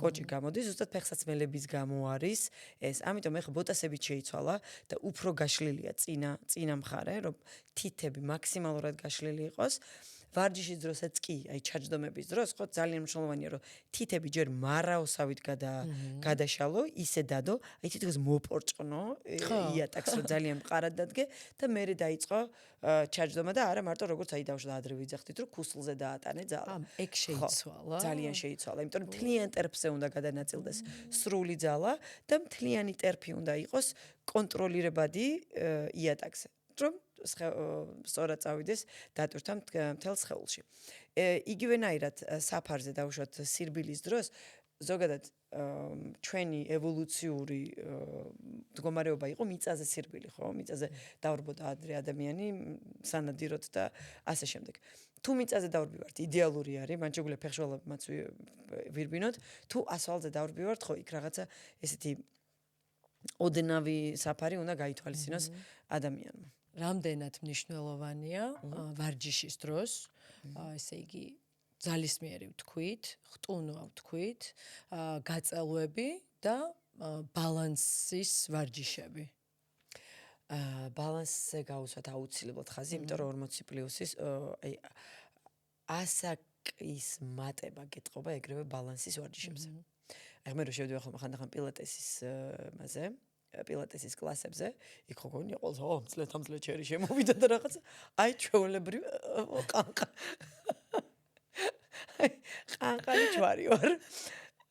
კოჭი გამოდის ზუსტად ფეხსაცმელების გამო არის ეს ამიტომ ეხა ბოტასებით შეიცვალა და უფრო გაშლილია წინა მხარე რომ თითები მაქსიმალურად გაშლილი იყოს ვარჯიშის დროსაც კი აი ჩაჯდომების დროს ხო ძალიან მნიშვნელოვანია რომ თითები ჯერ მარაოსავით გადაშალო ისე დადო აი თითქოს მოპორჭყნო იატაკს რომ ძალიან მყარად დადგე და მერე დაიწყო ჩაჯდომა და არა მარტო როგორც აი დავშვა ადრე ვიძახდით რომ ქუსლზე დაატანე ძალა ეგ შეიცვალა ძალიან შეიცვალა იმიტომ რომ მთლიან ტერფზე უნდა გადანაწილდეს სრული ძალა და მთლიანი ტერფი უნდა იყოს კონტროლირებადი იატაკზე რომ სწორად წავიდეს დატვირთვა მთელ სხეულში. იგივენაირად საფარზე დავუშვათ სირბილის დროს ზოგადად ჩვენი ევოლუციური მდგომარეობა იყო მიწაზე სირბილი, ხო? მიწაზე დავრბოდა ადრე ადამიანი სანადიროდ და ასე შემდეგ. თუ მიწაზე დავრბივართ, იდეალური არის, მან შეგვიძლია ფეხშველებმაც ვირბინოთ, თუ ასვალზე დავრბივართ, ხო, იქ რაღაცა ესეთი ოდნავი საფარი უნდა გაითვალისწინოს ადამიანმა. რამდენად მნიშვნელოვანია ვარჯიშის დროს, ესე იგი ძალისმიერი ვთქვით, ხტუნვა ვთქვით, გაწელვები და ბალანსის ვარჯიშები. ბალანსზე გავუსვათ აუცილებლად ხაზი, იმიტომ რომ 40+-ის აი ასაკის მატება გეტყობა ეგრევე ბალანსის ვარჯიშებზე. აი მე რო შევდივარ ხოლმე ხანდახან პილატესის მასზე, პილატესის კლასებზე, იქ ხო გონია ყოველს მძლე ჩერი შემოვიდა და რაღაცა აი ჩვეულებრივ ყანყალი ჯვარი ვარ.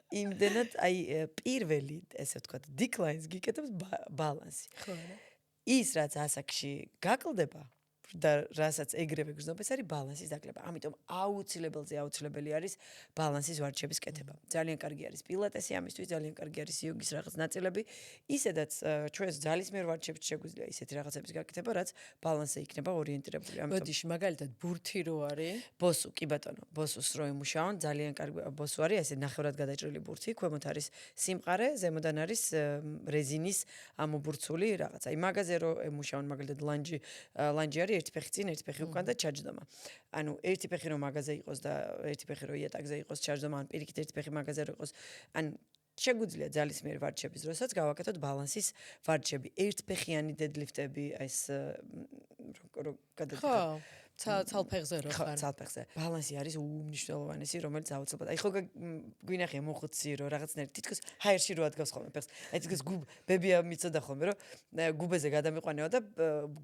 იმდენად აი პირველი ესე ვთქვათ declines გიკეთებს ბალანსი. ხო რა. ის რაც ასაკში გაკლდება და რასაც ეგრევე გრძნობს, ეს არის ბალანსის დაკლება. ამიტომ აუცილებელი არის ბალანსის ვარჯიშების კეთება. ძალიან კარგი არის პილატესი ამისთვის, ძალიან კარგი არის იოგის რაღაც ნაწილები. ისედაც ჩვენს ძალისმიერ ვარჯიშებში შეგვიძლია ისეთი რაღაცების გაკეთება, რაც ბალანსზე იქნება ორიენტირებული. ბოდიში მაგალითად ბურთი რო არის, ბოსუ, კი ბატონო, ბოსუს რო იმუშაონ, ძალიან კარგი ბოსუ არის, ესე ნახევრად გადაჭრილი ბურთი, ქვემოთ არის სიმყარე, ზემოდან არის რეზინის ამობურცული რაღაცა. იმ მაგაზე რო იმუშაონ, მაგალითად ლანჯი არის ერთი ფეხი წინ, ერთი ფეხი უკან და ჩაჯდომა. ანუ ერთი ფეხი რომ მაგაზე იყოს და ერთი ფეხი რომ იატაკზე იყოს ჩაჯდომა, ან პირიქით ერთი ფეხი მაგაზე რო იყოს, ან შეგვიძლია ძალისმიერი ვარჯიშების დროსაც გავაკეთოთ ბალანსის ვარჯიშები. ერთფეხიანი დედლიფტები, ეს რო გადადგა. ცალფეხზე რო ხარ. ცალფეხზე. ბალანსი არის უმნიშვნელოვანესი, რომელიც აუცილებლად. აი ხო გვინახია მოხუცი რომ რაღაცნაირად თითქოს ჰაერში რო ადგავს ხოლმე ფეხს. აი თითქოს ბებია მიცოდა ხოლმე რომ გუბეზე გადამიყვანევა და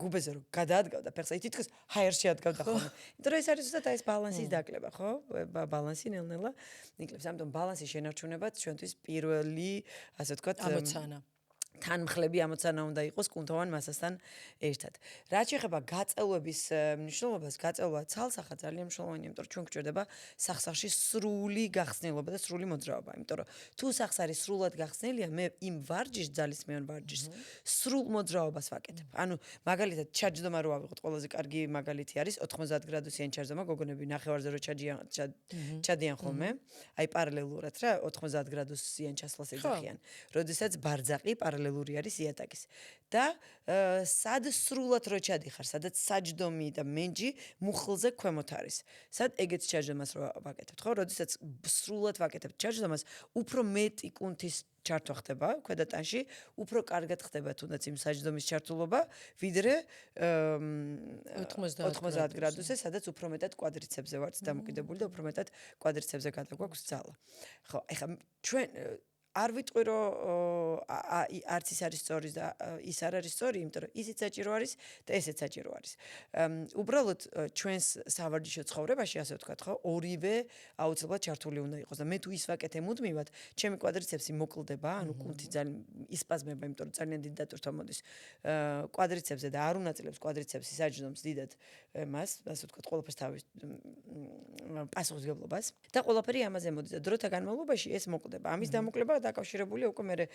გუბეზე რო გადაადგავდა ფეხს, აი თითქოს ჰაერში ადგავდა ხოლმე. იმიტომ რომ ეს არის ზუსტად აი ეს ბალანსის დაკლება, ხო? ბალანსი ნელ-ნელა იკლებს. ამიტომ ბალანსის შენარჩუნებაც ჩვენთვის პირველი, ასე ვთქვათ, ამოცანა. თანმხლები ამოცანა უნდა იყოს კუნთოვან მასასთან ერთად. რაც შეეხება გაწელვების მნიშვნელობას, გაწელვა ცალსახად ძალიან მნიშვნელოვანია, იმიტომ რომ ჩვენ გვჭირდება სახსახში სრული გახსნილობა და სრული მოძრაობა. იმიტომ რომ თუ სახს არის სრულად გახსნილია, მე იმ ვარჯიშს ძალისმიერ ვარჯიშს სრულ მოძრაობას ვაკეთებ. ანუ მაგალითად ჩაჯდომა რო ავიღოთ, ყველაზე კარგი მაგალითი არის 90 გრადუსიანი ჩაჯდომა, გოგონები ნახევარზე რო ჩადიან ხოლმე, აი პარალელურად რა 90 გრადუსიან ჩასვლას ეძახიან. როდესაც ბარძაყი პარალელური არის იატაკის. და სად სრულად რო ჩადიხარ, სადაც საჯდომი და მენჯი მუხლზე ქვემოთ არის. სად ეგეც ჩაჯდომას რო ვაკეთებთ, ხო? როდესაც სრულად ვაკეთებთ ჩაჯდომას, უფრო მეტი კუნთის ჩართვა ხდება ქვედა ტანში, უფრო კარგად ხდება თუნდაც იმ საჯდომის ჩართულობა, ვიდრე 90 გრადუსზე, სადაც უფრო მეტად კვადრიცებზე ვართ დამოკიდებული და უფრო მეტად კვადრიცებზე გადაგვაქვს ძალა. ხო, ეხლა ჩვენ არ ვიტყვი რომ არც ის არის სწორი და ის არ არის სწორი, იმიტომ რომ ისიც საჭირო არის და ესეც საჭირო არის. უბრალოდ ჩვენს სავარჯიშო ცხოვრებაში, ასე ვთქვათ, ხო, ორივე აუცილებლად ჩართული უნდა იყოს და მე თუ ის ვაკეთე მუდმივად, ჩემი კვადრიცეპსი მოკლდება, ანუ კუნთი ძალიან ისპაზმება, იმიტომ რომ ძალიან დიდი დატვირთვა მოდის კვადრიცეპსზე და არ უნაწილებს კვადრიცეპსი საჯდომს დიდად მას, ასე ვთქვათ, ყველაფერს თავის პასუხისმგებლობას და ყველაფერი ამაზე მოდის და დროთა განმავლობაში ეს მოკლდება. ამის დამოკლება დაკავშირებულია უკვე მე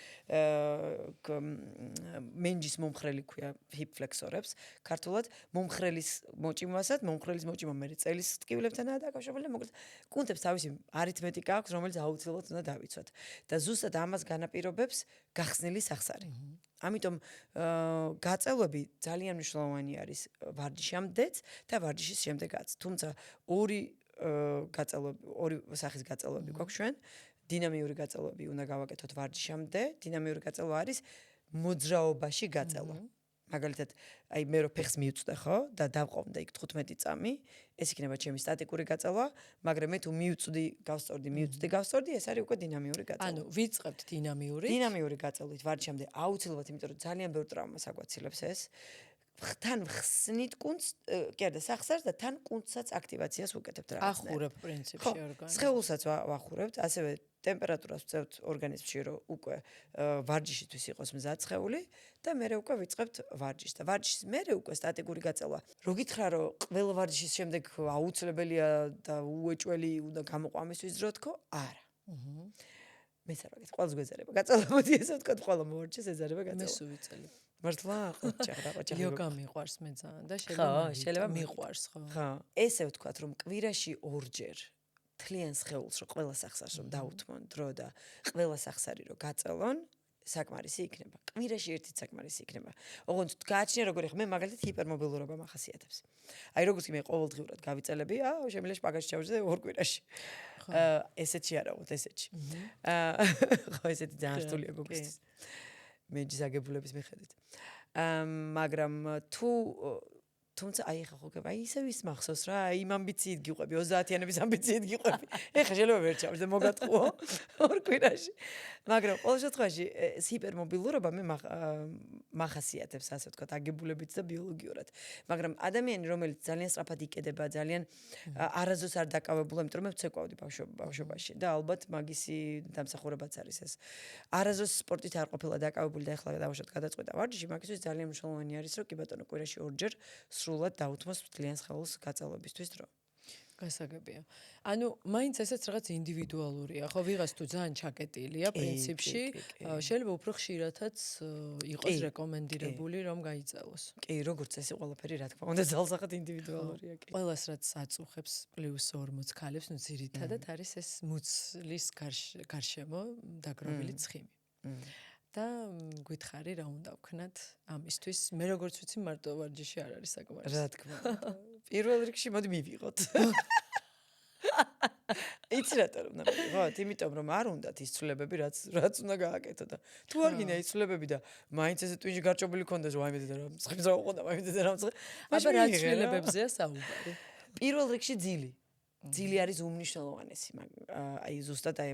მენჯის მომხრელი ქვია hip flexor-ებს ქართულად მომხრელის მოჭიმვასაც მომხრელის მოჭიმა მე წელის ტკივილებთანაა დაკავშირებული და მოკლედ კუნთებს თავისი არითმეტიკა აქვს რომელიც აუცილებლად უნდა დავიცვათ და ზუსტად ამას განაპირობებს გახსნილი სახსარი. ამიტომ გაწელვები ძალიან მნიშვნელოვანი არის ვარჯიშამდეც და ვარჯიშის შემდეგაც. თუმცა ორი სახის გაწელვები გვაქვს ჩვენ. დინამიური გაწელვები უნდა გავაკეთოთ ვარჯიშამდე. დინამიური გაწელვა არის მოძრაობაში გაწელვა. მაგალითად, აი მე რო ფეხს მივწვდე, ხო? და დავყოვდე იქ 15 წამი, ეს იქნება ჩემი სტატიკური გაწელვა, მაგრამ მე თუ მივწვდი, გავსწორდი, ეს არის უკვე დინამიური გაწელვა. ანუ ვიწყებთ დინამიური გაწევლით ვარჯიშამდე აუცილებლად, იმიტომ რომ ძალიან ბევრ ტრავმას აგვაცილებს ეს. თან ხსნით კუნთს, კი არა, სახსარს და თან კუნთსაც აქტივაციას ვუკეთებთ რა. ახურებ პრინციპში ორგანიზმს. სხეულსაც ვახურებთ, ასევე ტემპერატურას ვწევთ ორგანიზმში, რომ უკვე ვარჯიშისთვის იყოს მზად სხეული და მერე უკვე ვიწყებთ ვარჯიშს. და ვარჯიშის მერე უკვე სტატიკური გაწელვა. რო გითხრა, რომ ყველა ვარჯიშის შემდეგ აუცილებელია და უეჭველი უნდა გამოყო ამისთვის დრო თქო? არა. მეც არ ვაკეთებ, ყველას გვეზარება. გაწელებოდი ესე ვთქვათ, ყველა მოვარჩეს ეზარება მე გაწელა. სულ ვიწელი. მართლა, ყოჩა. იოგა მიყვარს მე ძალიან და შეიძლება მიყვარს, ხო. ხო, ესე ვთქვათ, რომ კვირაში ორჯერ თლიან სხეულს რომ ყველა სახსარს რომ დაუთმონ დრო და ყველა სახსარი რომ გაწელონ, საკმარისი იქნება. კვირაში ერთით საკმარისი იქნება. ოღონდ გააჩნია როგორი ხე მე მაგალითად ჰიპერმობილურობა მახასიათებს. აი როგორც კი მე ყოველდღიურად გავიწელები, შემიძლია შპაგატში ჩავჭდე ორ კვირაში. ესეთი არა ვთ ესეთი. ხო ესეთი ძალიან რთულია გოგოსთვის. მეჯის აგებულების მიხედვით. მაგრამ თუმცა აი ხა ხო აი ისე ვის მახსოვს რა იმ ამბიციით გიყვები 30-იანების ამბიციით გიყვები ეხა შეიძლება ვერ ჩავშდე მოგატყუო ორ კვირაში მაგრამ ყოველ შემთხვევაში ეს ჰიპერმობილურობა მე მახასიათებს ასე ვთქვათ აგებულებით და ბიოლოგიურად მაგრამ ადამიანი რომელიც ძალიან სწრაფად იკედება ძალიან არაზოს არ დაკავებულა იმიტომ რომ მე ვცეკვავდი ბავშვობაში და ალბათ მაგისი დამსახურებაც არის ეს არაზოს სპორტით არ ყოფილა დაკავებული და ეხლა დავუშვათ გადაწყვეტა ვარჯიში მაგისთვის ძალიან მნიშვნელოვანი არის რომ კი ბატონო კვირაში ორჯერ სრულად დაუთმოს მთლიან სხეულს გაწელობისთვის დრო. გასაგებია. ანუ მაინც ესეც რაღაც ინდივიდუალურია, ხო, ვიღაც თუ ძალიან ჩაკეტილია პრინციპში, შეიძლება უფრო ხშირადაც იყოს რეკომენდირებული რომ გაიწელოს. კი, როგორც ესე ყველაფერი რა თქმა უნდა ძალსახად ინდივიდუალურია კი. ყველას რაც აწუხებს +40 ქალებს, ნუ ძირითადად არის ეს მუცლის გარშემო დაგროვილი ცხიმი. და გითხარი რა უნდა ვქნათ ამისთვის მე როგორც ვიცი მარტო ვარჯიში არ არის საკმარისი რა თქმა უნდა პირველ რიგში მოდი მივიღოთ იცი რატომ უნდა მივიღოთ იმიტომ რომ არ უნდათ ის ცვლილებები რაც უნდა გააკეთო და თუ არ გინდა ის ცვლილებები და მაინც ესე ტვინში გარჭობილი ქონდეს რომ აიმედე და რა მცხიმს რა უყო და აიმედე და რა მცხი აბა რა ცვლილებებზეა საუბარი პირველ რიგში ძილი არის უმნიშვნელოვანესი აი ზუსტად აი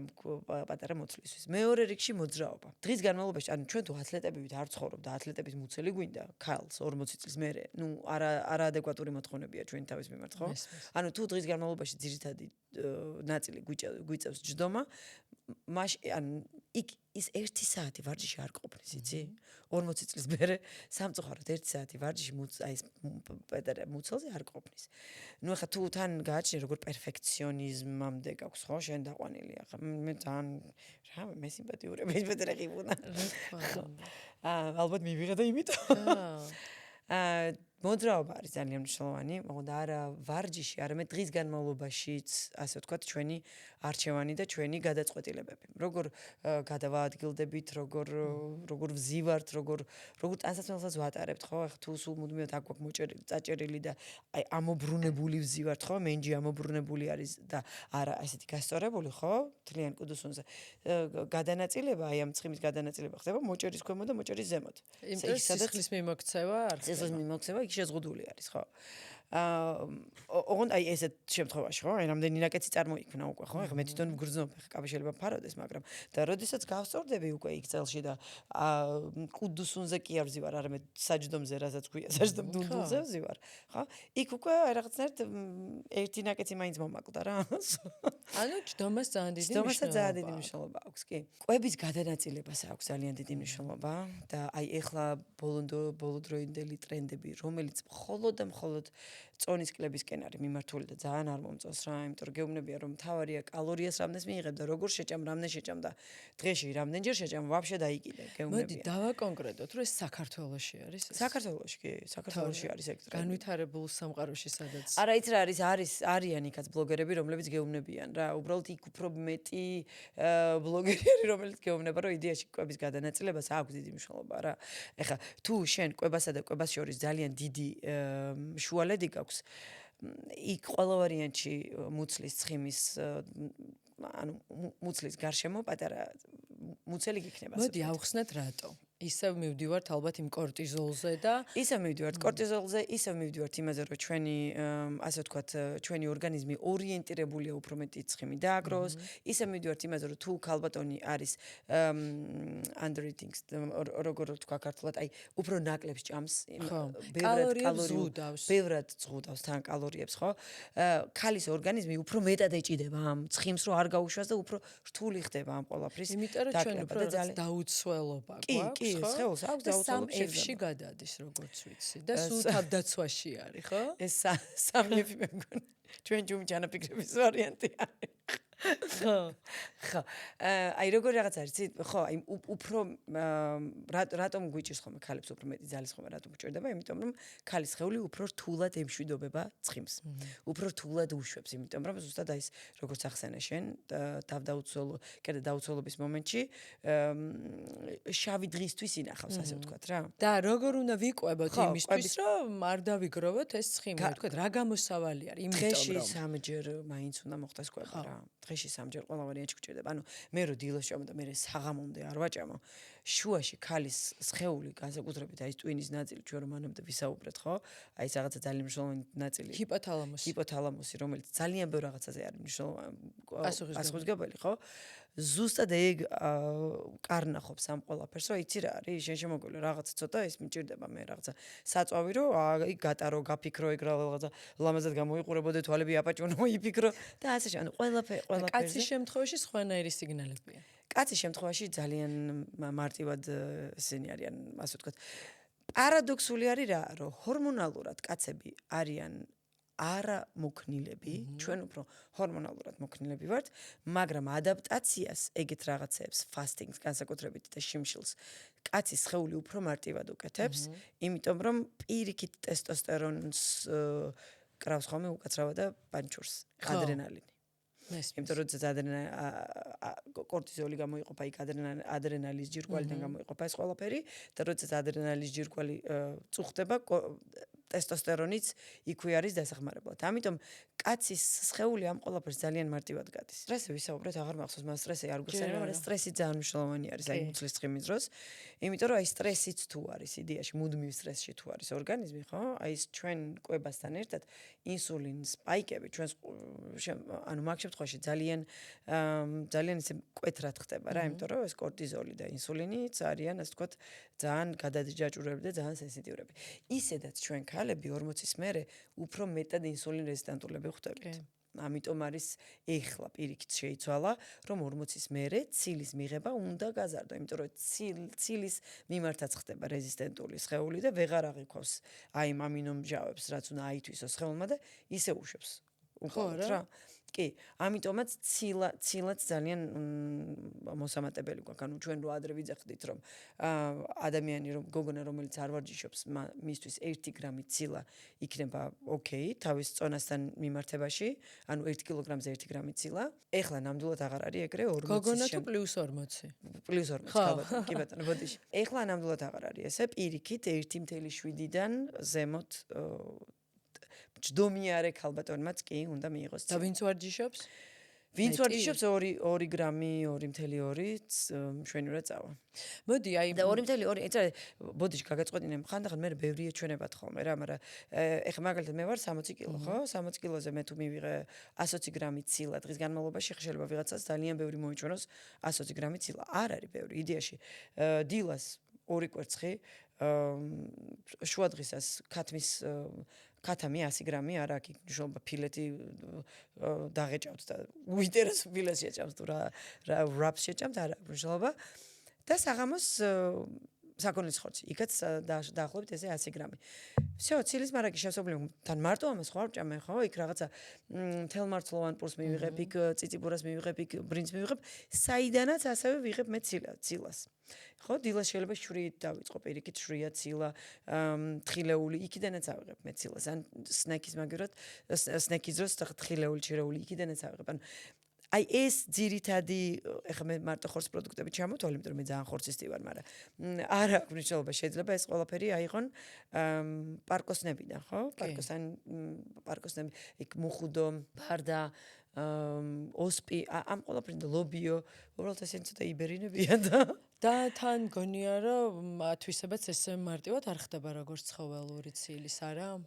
პატარა მოცლისთვის. მეორე რიგში მოძრაობა. დღის განმავლობაში ანუ ჩვენ თუ ათლეტებით არ ცხოვრობ და ათლეტების მუცელი გვინდა ქალს 40 წლის მერე, ნუ არაადეკვატური მოთხოვნებია ჩვენი თავის მიმართ, ხო? ანუ თუ დღის განმავლობაში ძირითადი ნაწილი გვიწევს ჯდომა, მაშინ ანუ იქ ის 1 საათი ვარჯიში არ ყოფნის, იცი? 40 წლის მერე სამწუხაროდ 1 საათი ვარჯიში აი ეს პატარა მუცელზე არ ყოფნის. ნუ ახლა თუ თან გააჩნია როგორ პერფექციონიზმამდე გაქვს ხო შენ დაყვანილი ახლა მე ძალიან რა მე სიმპათიურები ის პატარა ხიბუნა ალბათ მივიღე და იმიტომ მოძრაობა არის ძალიან მნიშვნელოვანი, მაგრამ არა ვარჯიში, არამედ დღის განმავლობაშიც, ასე ვთქვათ, ჩვენი არჩევანი და ჩვენი გადაწყვეტილებები. როგორ გადავაადგილდებით, როგორ ვზივართ, როგორ ტანსაცმელსაც ვატარებთ, ხო? ახლა თუ სულ მუდმივად აქ გვაქვს მოჭერილი, წაჭერილი და აი ამობრუნებული ვზივართ, ხო? მენჯი ამობრუნებული არის და არა ესეთი გასწორებული, ხო? თლიან კუდუსუნზე. გადანაწილება, აი ამ ცხიმის გადანაწილება ხდება მოჭერის ქვემოთ და მოჭერის ზემოთ. იმიტომ სისხლის მიმოქცევა არ ხდება. სისხლის მიმოქცევა შეზღუდული არის, ხო? ოღონდ აი ესეთ შემთხვევაში, ხო? აი რამდენი ნაკეცი წარმოიქმნა უკვე, ხო? ეხლა მე თვითონ ვგრძნობ, ეხლა კაბა შეიძლება ფაროდეს, მაგრამ და როდესაც გავსწორდები უკვე იქ წელში და კუდუსუნზე კი არ ვზივარ, არამედ საჯდომზე, რასაც ქვია, საჯდომ დუნდულზე ვზივარ, ხო? იქ უკვე აი რაღაცნაირად ერთი ნაკეცი მაინც მომაკლდა რა. ანუ ჯდომას ძალიან დიდი მნიშვნელობა აქვს, კი. კვების გადანაწილებას აქვს ძალიან დიდი მნიშვნელობა და აი ეხლა ბოლოდროინდელი ტრენდები, რომელიც მხოლოდ და მხოლოდ წონის კლებისკენ არის მიმართული და ძალიან არ მომწონს რა, იმიტომ რომ გეუბნებია რომ თავარია კალორიას რამდენს მიიღებ და როგორ შეჭამ, რამდენ შეჭამ და დღეში რამდენჯერ შეჭამ, ვაფშე დაიკიდე, გეუბნებია. მოდი დავაკონკრეტოთ, რომ ეს საქართველოში არის ეს. საქართველოში კი, საქართველოში არის ეგ ტრენდი. განვითარებულ სამყაროში სადაც. არა, იცი რა არიან იქაც ბლოგერები, რომლებიც გეუბნებიან რა, უბრალოდ იქ უფრო მეტი ბლოგერი არის, რომელიც გეუბნება, რომ იდეაში კვების გადანაწილებას აქვს დიდი მნიშვნელობა რა. ეხლა თუ შენ კვებასა და კვებას შორის ძალიან დიდი შუალედი გაქვს იქ ყველა ვარიანტში მუცლის ცხიმის ანუ მუცლის გარშემო პატარა მუცელი გიქნება. მოდი ავხსნათ რატო. ისევ მივდივართ ალბათ იმ კორტიზოლზე და ისევ მივდივართ კორტიზოლზე, ისევ მივდივართ იმაზე, რომ ჩვენი ასე ვთქვათ, ჩვენი ორგანიზმი ორიენტირებულია უფრო მეტი ცხიმი დააგროს, ისევ მივდივართ იმაზე, რომ თუ ქალბატონი არის under eating, როგორ თქვა ქართულად, აი უფრო ნაკლებს ჭამს, ბევრად ზღუდავს თან კალორიებს, ხო? ქალის ორგანიზმი უფრო მეტად ეჭიდება ამ ცხიმს, რომ არ გაუშვას და უფრო რთული ხდება ამ ყველაფრის. იმიტომ რომ ჩვენ უფრო დაუცველობა გვაქვს. კი, სხეულს აქვს დაუცველობის F-ში გადადის, როგორც ვიცი და სულ თავდაცვაში არის, ხო? ეს სამი F მე მგონი. ჩვენ ჯუმი ჩანაფიქრების ვარიანტი არის. ხო. ხო. აი როგორ რაღაც არის, იცით? ხო, აი უფრო რატომ გვიჭირს ხოლმე ქალებს უფრო მეტი ძალის ხომა, რატომ გვჭირდება? იმიტომ რომ ქალის სხეული უფრო რთულად ემშვიდობება ცხიმს. უფრო რთულად უშვებს, იმიტომ რომ ზუსტად აი ეს როგორც ახსენე შენ, დაუცველობის მომენტში შავი დღისთვის ინახავს, ასე ვთქვათ რა. და როგორ უნდა ვიყვებოთ ხო, იმისთვის, რომ არ დავიგროვოთ ეს ცხიმი, ვთქვათ, რა გამოსავალი არის, იმიტომ დღეში რომ სამჯერ მაინც უნდა მოხდეს კვება რა. დღეში სამჯერ ყველა ვარიანტი გვჭირდება. ანუ მე რო დილას ჭამო და მე საღამომდე არ ვაჭამო. შუაში ქალის სხეული განსაკუთრებით აი ეს ტვინის ნაწილი ჩვენ რომ მანამდე ვისაუბრეთ, ხო? აი ეს რაღაცა ძალიან მნიშვნელოვანი ნაწილი. ჰიპოთალამუსი, რომელიც ძალიან ბევრ რაღაცაზე არის მნიშვნელოვანი. პასუხისმგებელი, ხო? ზუსტად ეგ კარნახობს ამ ყველაფერს, რომ იცი რა არის, შენ შემოგვიყვე რაღაცა ცოტა ის მიჭირდება მე რაღაცა საწვავი რომ აი გატარო, გაფიქრო ეგ რაღაცა ლამაზად გამოიყურებოდე, თვალები აპაჭონო, იფიქრო და ასე შე, ანუ ყველაფერზე. კაცის შემთხვევაში სხვანაირი სიგნალებია. კაცის შემთხვევაში ძალიან მარტივად ისინი არიან, ასე ვთქვათ. პარადოქსული არის რა, რომ ჰორმონალურად კაცები არიან არამოქნილები, ჩვენ უფრო ჰორმონალურად მოქნილები ვართ, მაგრამ ადაპტაციას ეგეთ რაღაცებს, ფასტინგს განსაკუთრებით და შიმშილს კაცის სხეული უფრო მარტივად უკეთებს, იმიტომ რომ პირიქით ტესტოსტერონს კრავს ხოლმე უკაცრავად და პანჩურს, ადრენალინი. იმიტომ რომ კორტიზოლი გამოიყოფა იქ ადრენალის ჯირკვალიდან გამოიყოფა ეს ყველაფერი და როდესაც ადრენალის ჯირკვალი წუხდება ტესტოსტერონიც იქვე არის დასახმარებლად. ამიტომ კაცის სხეული ამ ყველაფერს ძალიან მარტივად გადის. სტრესი ვისაუბრეთ, აღარ მახსოვს, მაგრამ სტრესი არ გვიხსენება, მაგრამ სტრესი ძალიან მნიშვნელოვანი არის აი მუცლის ცხიმის დროს. იმიტომ რომ აი სტრესიც თუ არის იდეაში, მუდმივ სტრესში თუ არის ორგანიზმი, ხო? აი ეს ჩვენ კვებასთან ერთად ინსულინის სპაიკები ჩვენს ანუ მაგ შემთხვევაში ძალიან ისე მკვეთრად ხდება რა, იმიტომ რომ ეს კორტიზოლი და ინსულინიც არიან, ასე ვთქვათ, ძალიან გადაჯაჭვურები და ძალიან სენსიტიურები. ისედაც ჩვენ ქალები 40-ის მერე უფრო მეტად ინსულინ რეზისტენტულები ხდებით. ამიტომ არის ეხლა პირიქით შეიცვალა, რომ 40-ის მერე ცილის მიღება უნდა გაზარდო, იმიტომ რომ ცილის მიმართაც ხდება რეზისტენტული სხეული და ვეღარ აღიქვავს აი ამ ამინომჟავებს, რაც უნდა აითვისოს სხეულმა და ისე უშვებს. უყურებთ რა. კი, ამიტომაც ცილაც ძალიან მოსამატებელი გვაქვს. ანუ ჩვენ რო ადრე ვიძახდით, რომ ადამიანი გოგონა რომელიც არ ვარჯიშობს, მისთვის 1 გრამი ცილა იქნება ოკეი, თავის წონასთან მიმართებაში, ანუ 1 კილოგრამზე 1 გრამი ცილა. ეხლა ნამდვილად აღარ არის ეგრე 40-ის გოგონა თუ +40. +40, კი ბატონო, ბოდიში. ეხლა ნამდვილად აღარ არის ესე, პირიქით 1.7-დან ზემოთ ჯდომიარე ქალბატონმაც კი უნდა მიიღოს. და ვინც ვარჯიშობს? ვინც ვარჯიშობს 2 გრამი 2.2-ც მშვენივრად წავა. მოდი აი და 2.2, იცი ბოდიში გაგაწყვეტინე ხანდახან მე ბევრი ეჩვენებათ ხოლმე რა, მაგრამ ეხლა მაგალითად მე ვარ 60 კილო, ხო? 60 კილოზე მე თუ მივიღე 120 გრამი ცილა დღის განმავლობაში, შეიძლება ვიღაცას ძალიან ბევრი მოიჩვენოს 120 გრამი ცილა. არ არის ბევრი, იდეაში დილას 2 კვერცხი, შუადღისას ქათამი 100 გრამი არ აქვს მნიშვნელობა, ფილეთი დაღეჭავთ და უიტერეს ფილეს შეჭამთ თუ რა რაპს შეჭამთ, არ აქვს მნიშვნელობა. და საღამოს საქონლის ხორცი, იქაც დაახლოებით ესე 100 გრამი. всё, ცილის მარაგი შესაძლებელთან მარტო ამას ხო არ ვჭამე, ხო? იქ რაღაცა თელმარცლოვან პურს მივიღებ, იქ ციციბურას მივიღებ, იქ ბრინჯს მივიღებ, საიდანაც ასევე ვიღებ მე ცილას. ხო, დილას შეიძლება შვრიით დავიწყო, პირიქით შვრია ცილა, თხილეული, იქიდანაც ავიღებ მე ცილას. ან სნეკის მაგერად, სნეკის დროს თხილეული, ჩირეული, იქიდანაც ავიღებ. ანუ აი ეს ძირითადი, ეხლა მე მარტო ხორცის პროდუქტები ჩამოთვალე, იმიტომ რომ მე ძალიან ხორცისტი ვარ, მაგრამ არ აქვს მნიშვნელობა, შეიძლება ეს ყველაფერი აიღონ პარკოსნებიდან, ხო? პარკოსნები, იქ მუხუდო, ბარდა, ოსპი, ამ ყველაფრიდან ლობიო, უბრალოდ ესენი ცოტა იბერინებიან და თან გონია რომ ათვისებაც ესე მარტივად არ ხდება როგორც ცხოველური ცილის, არა?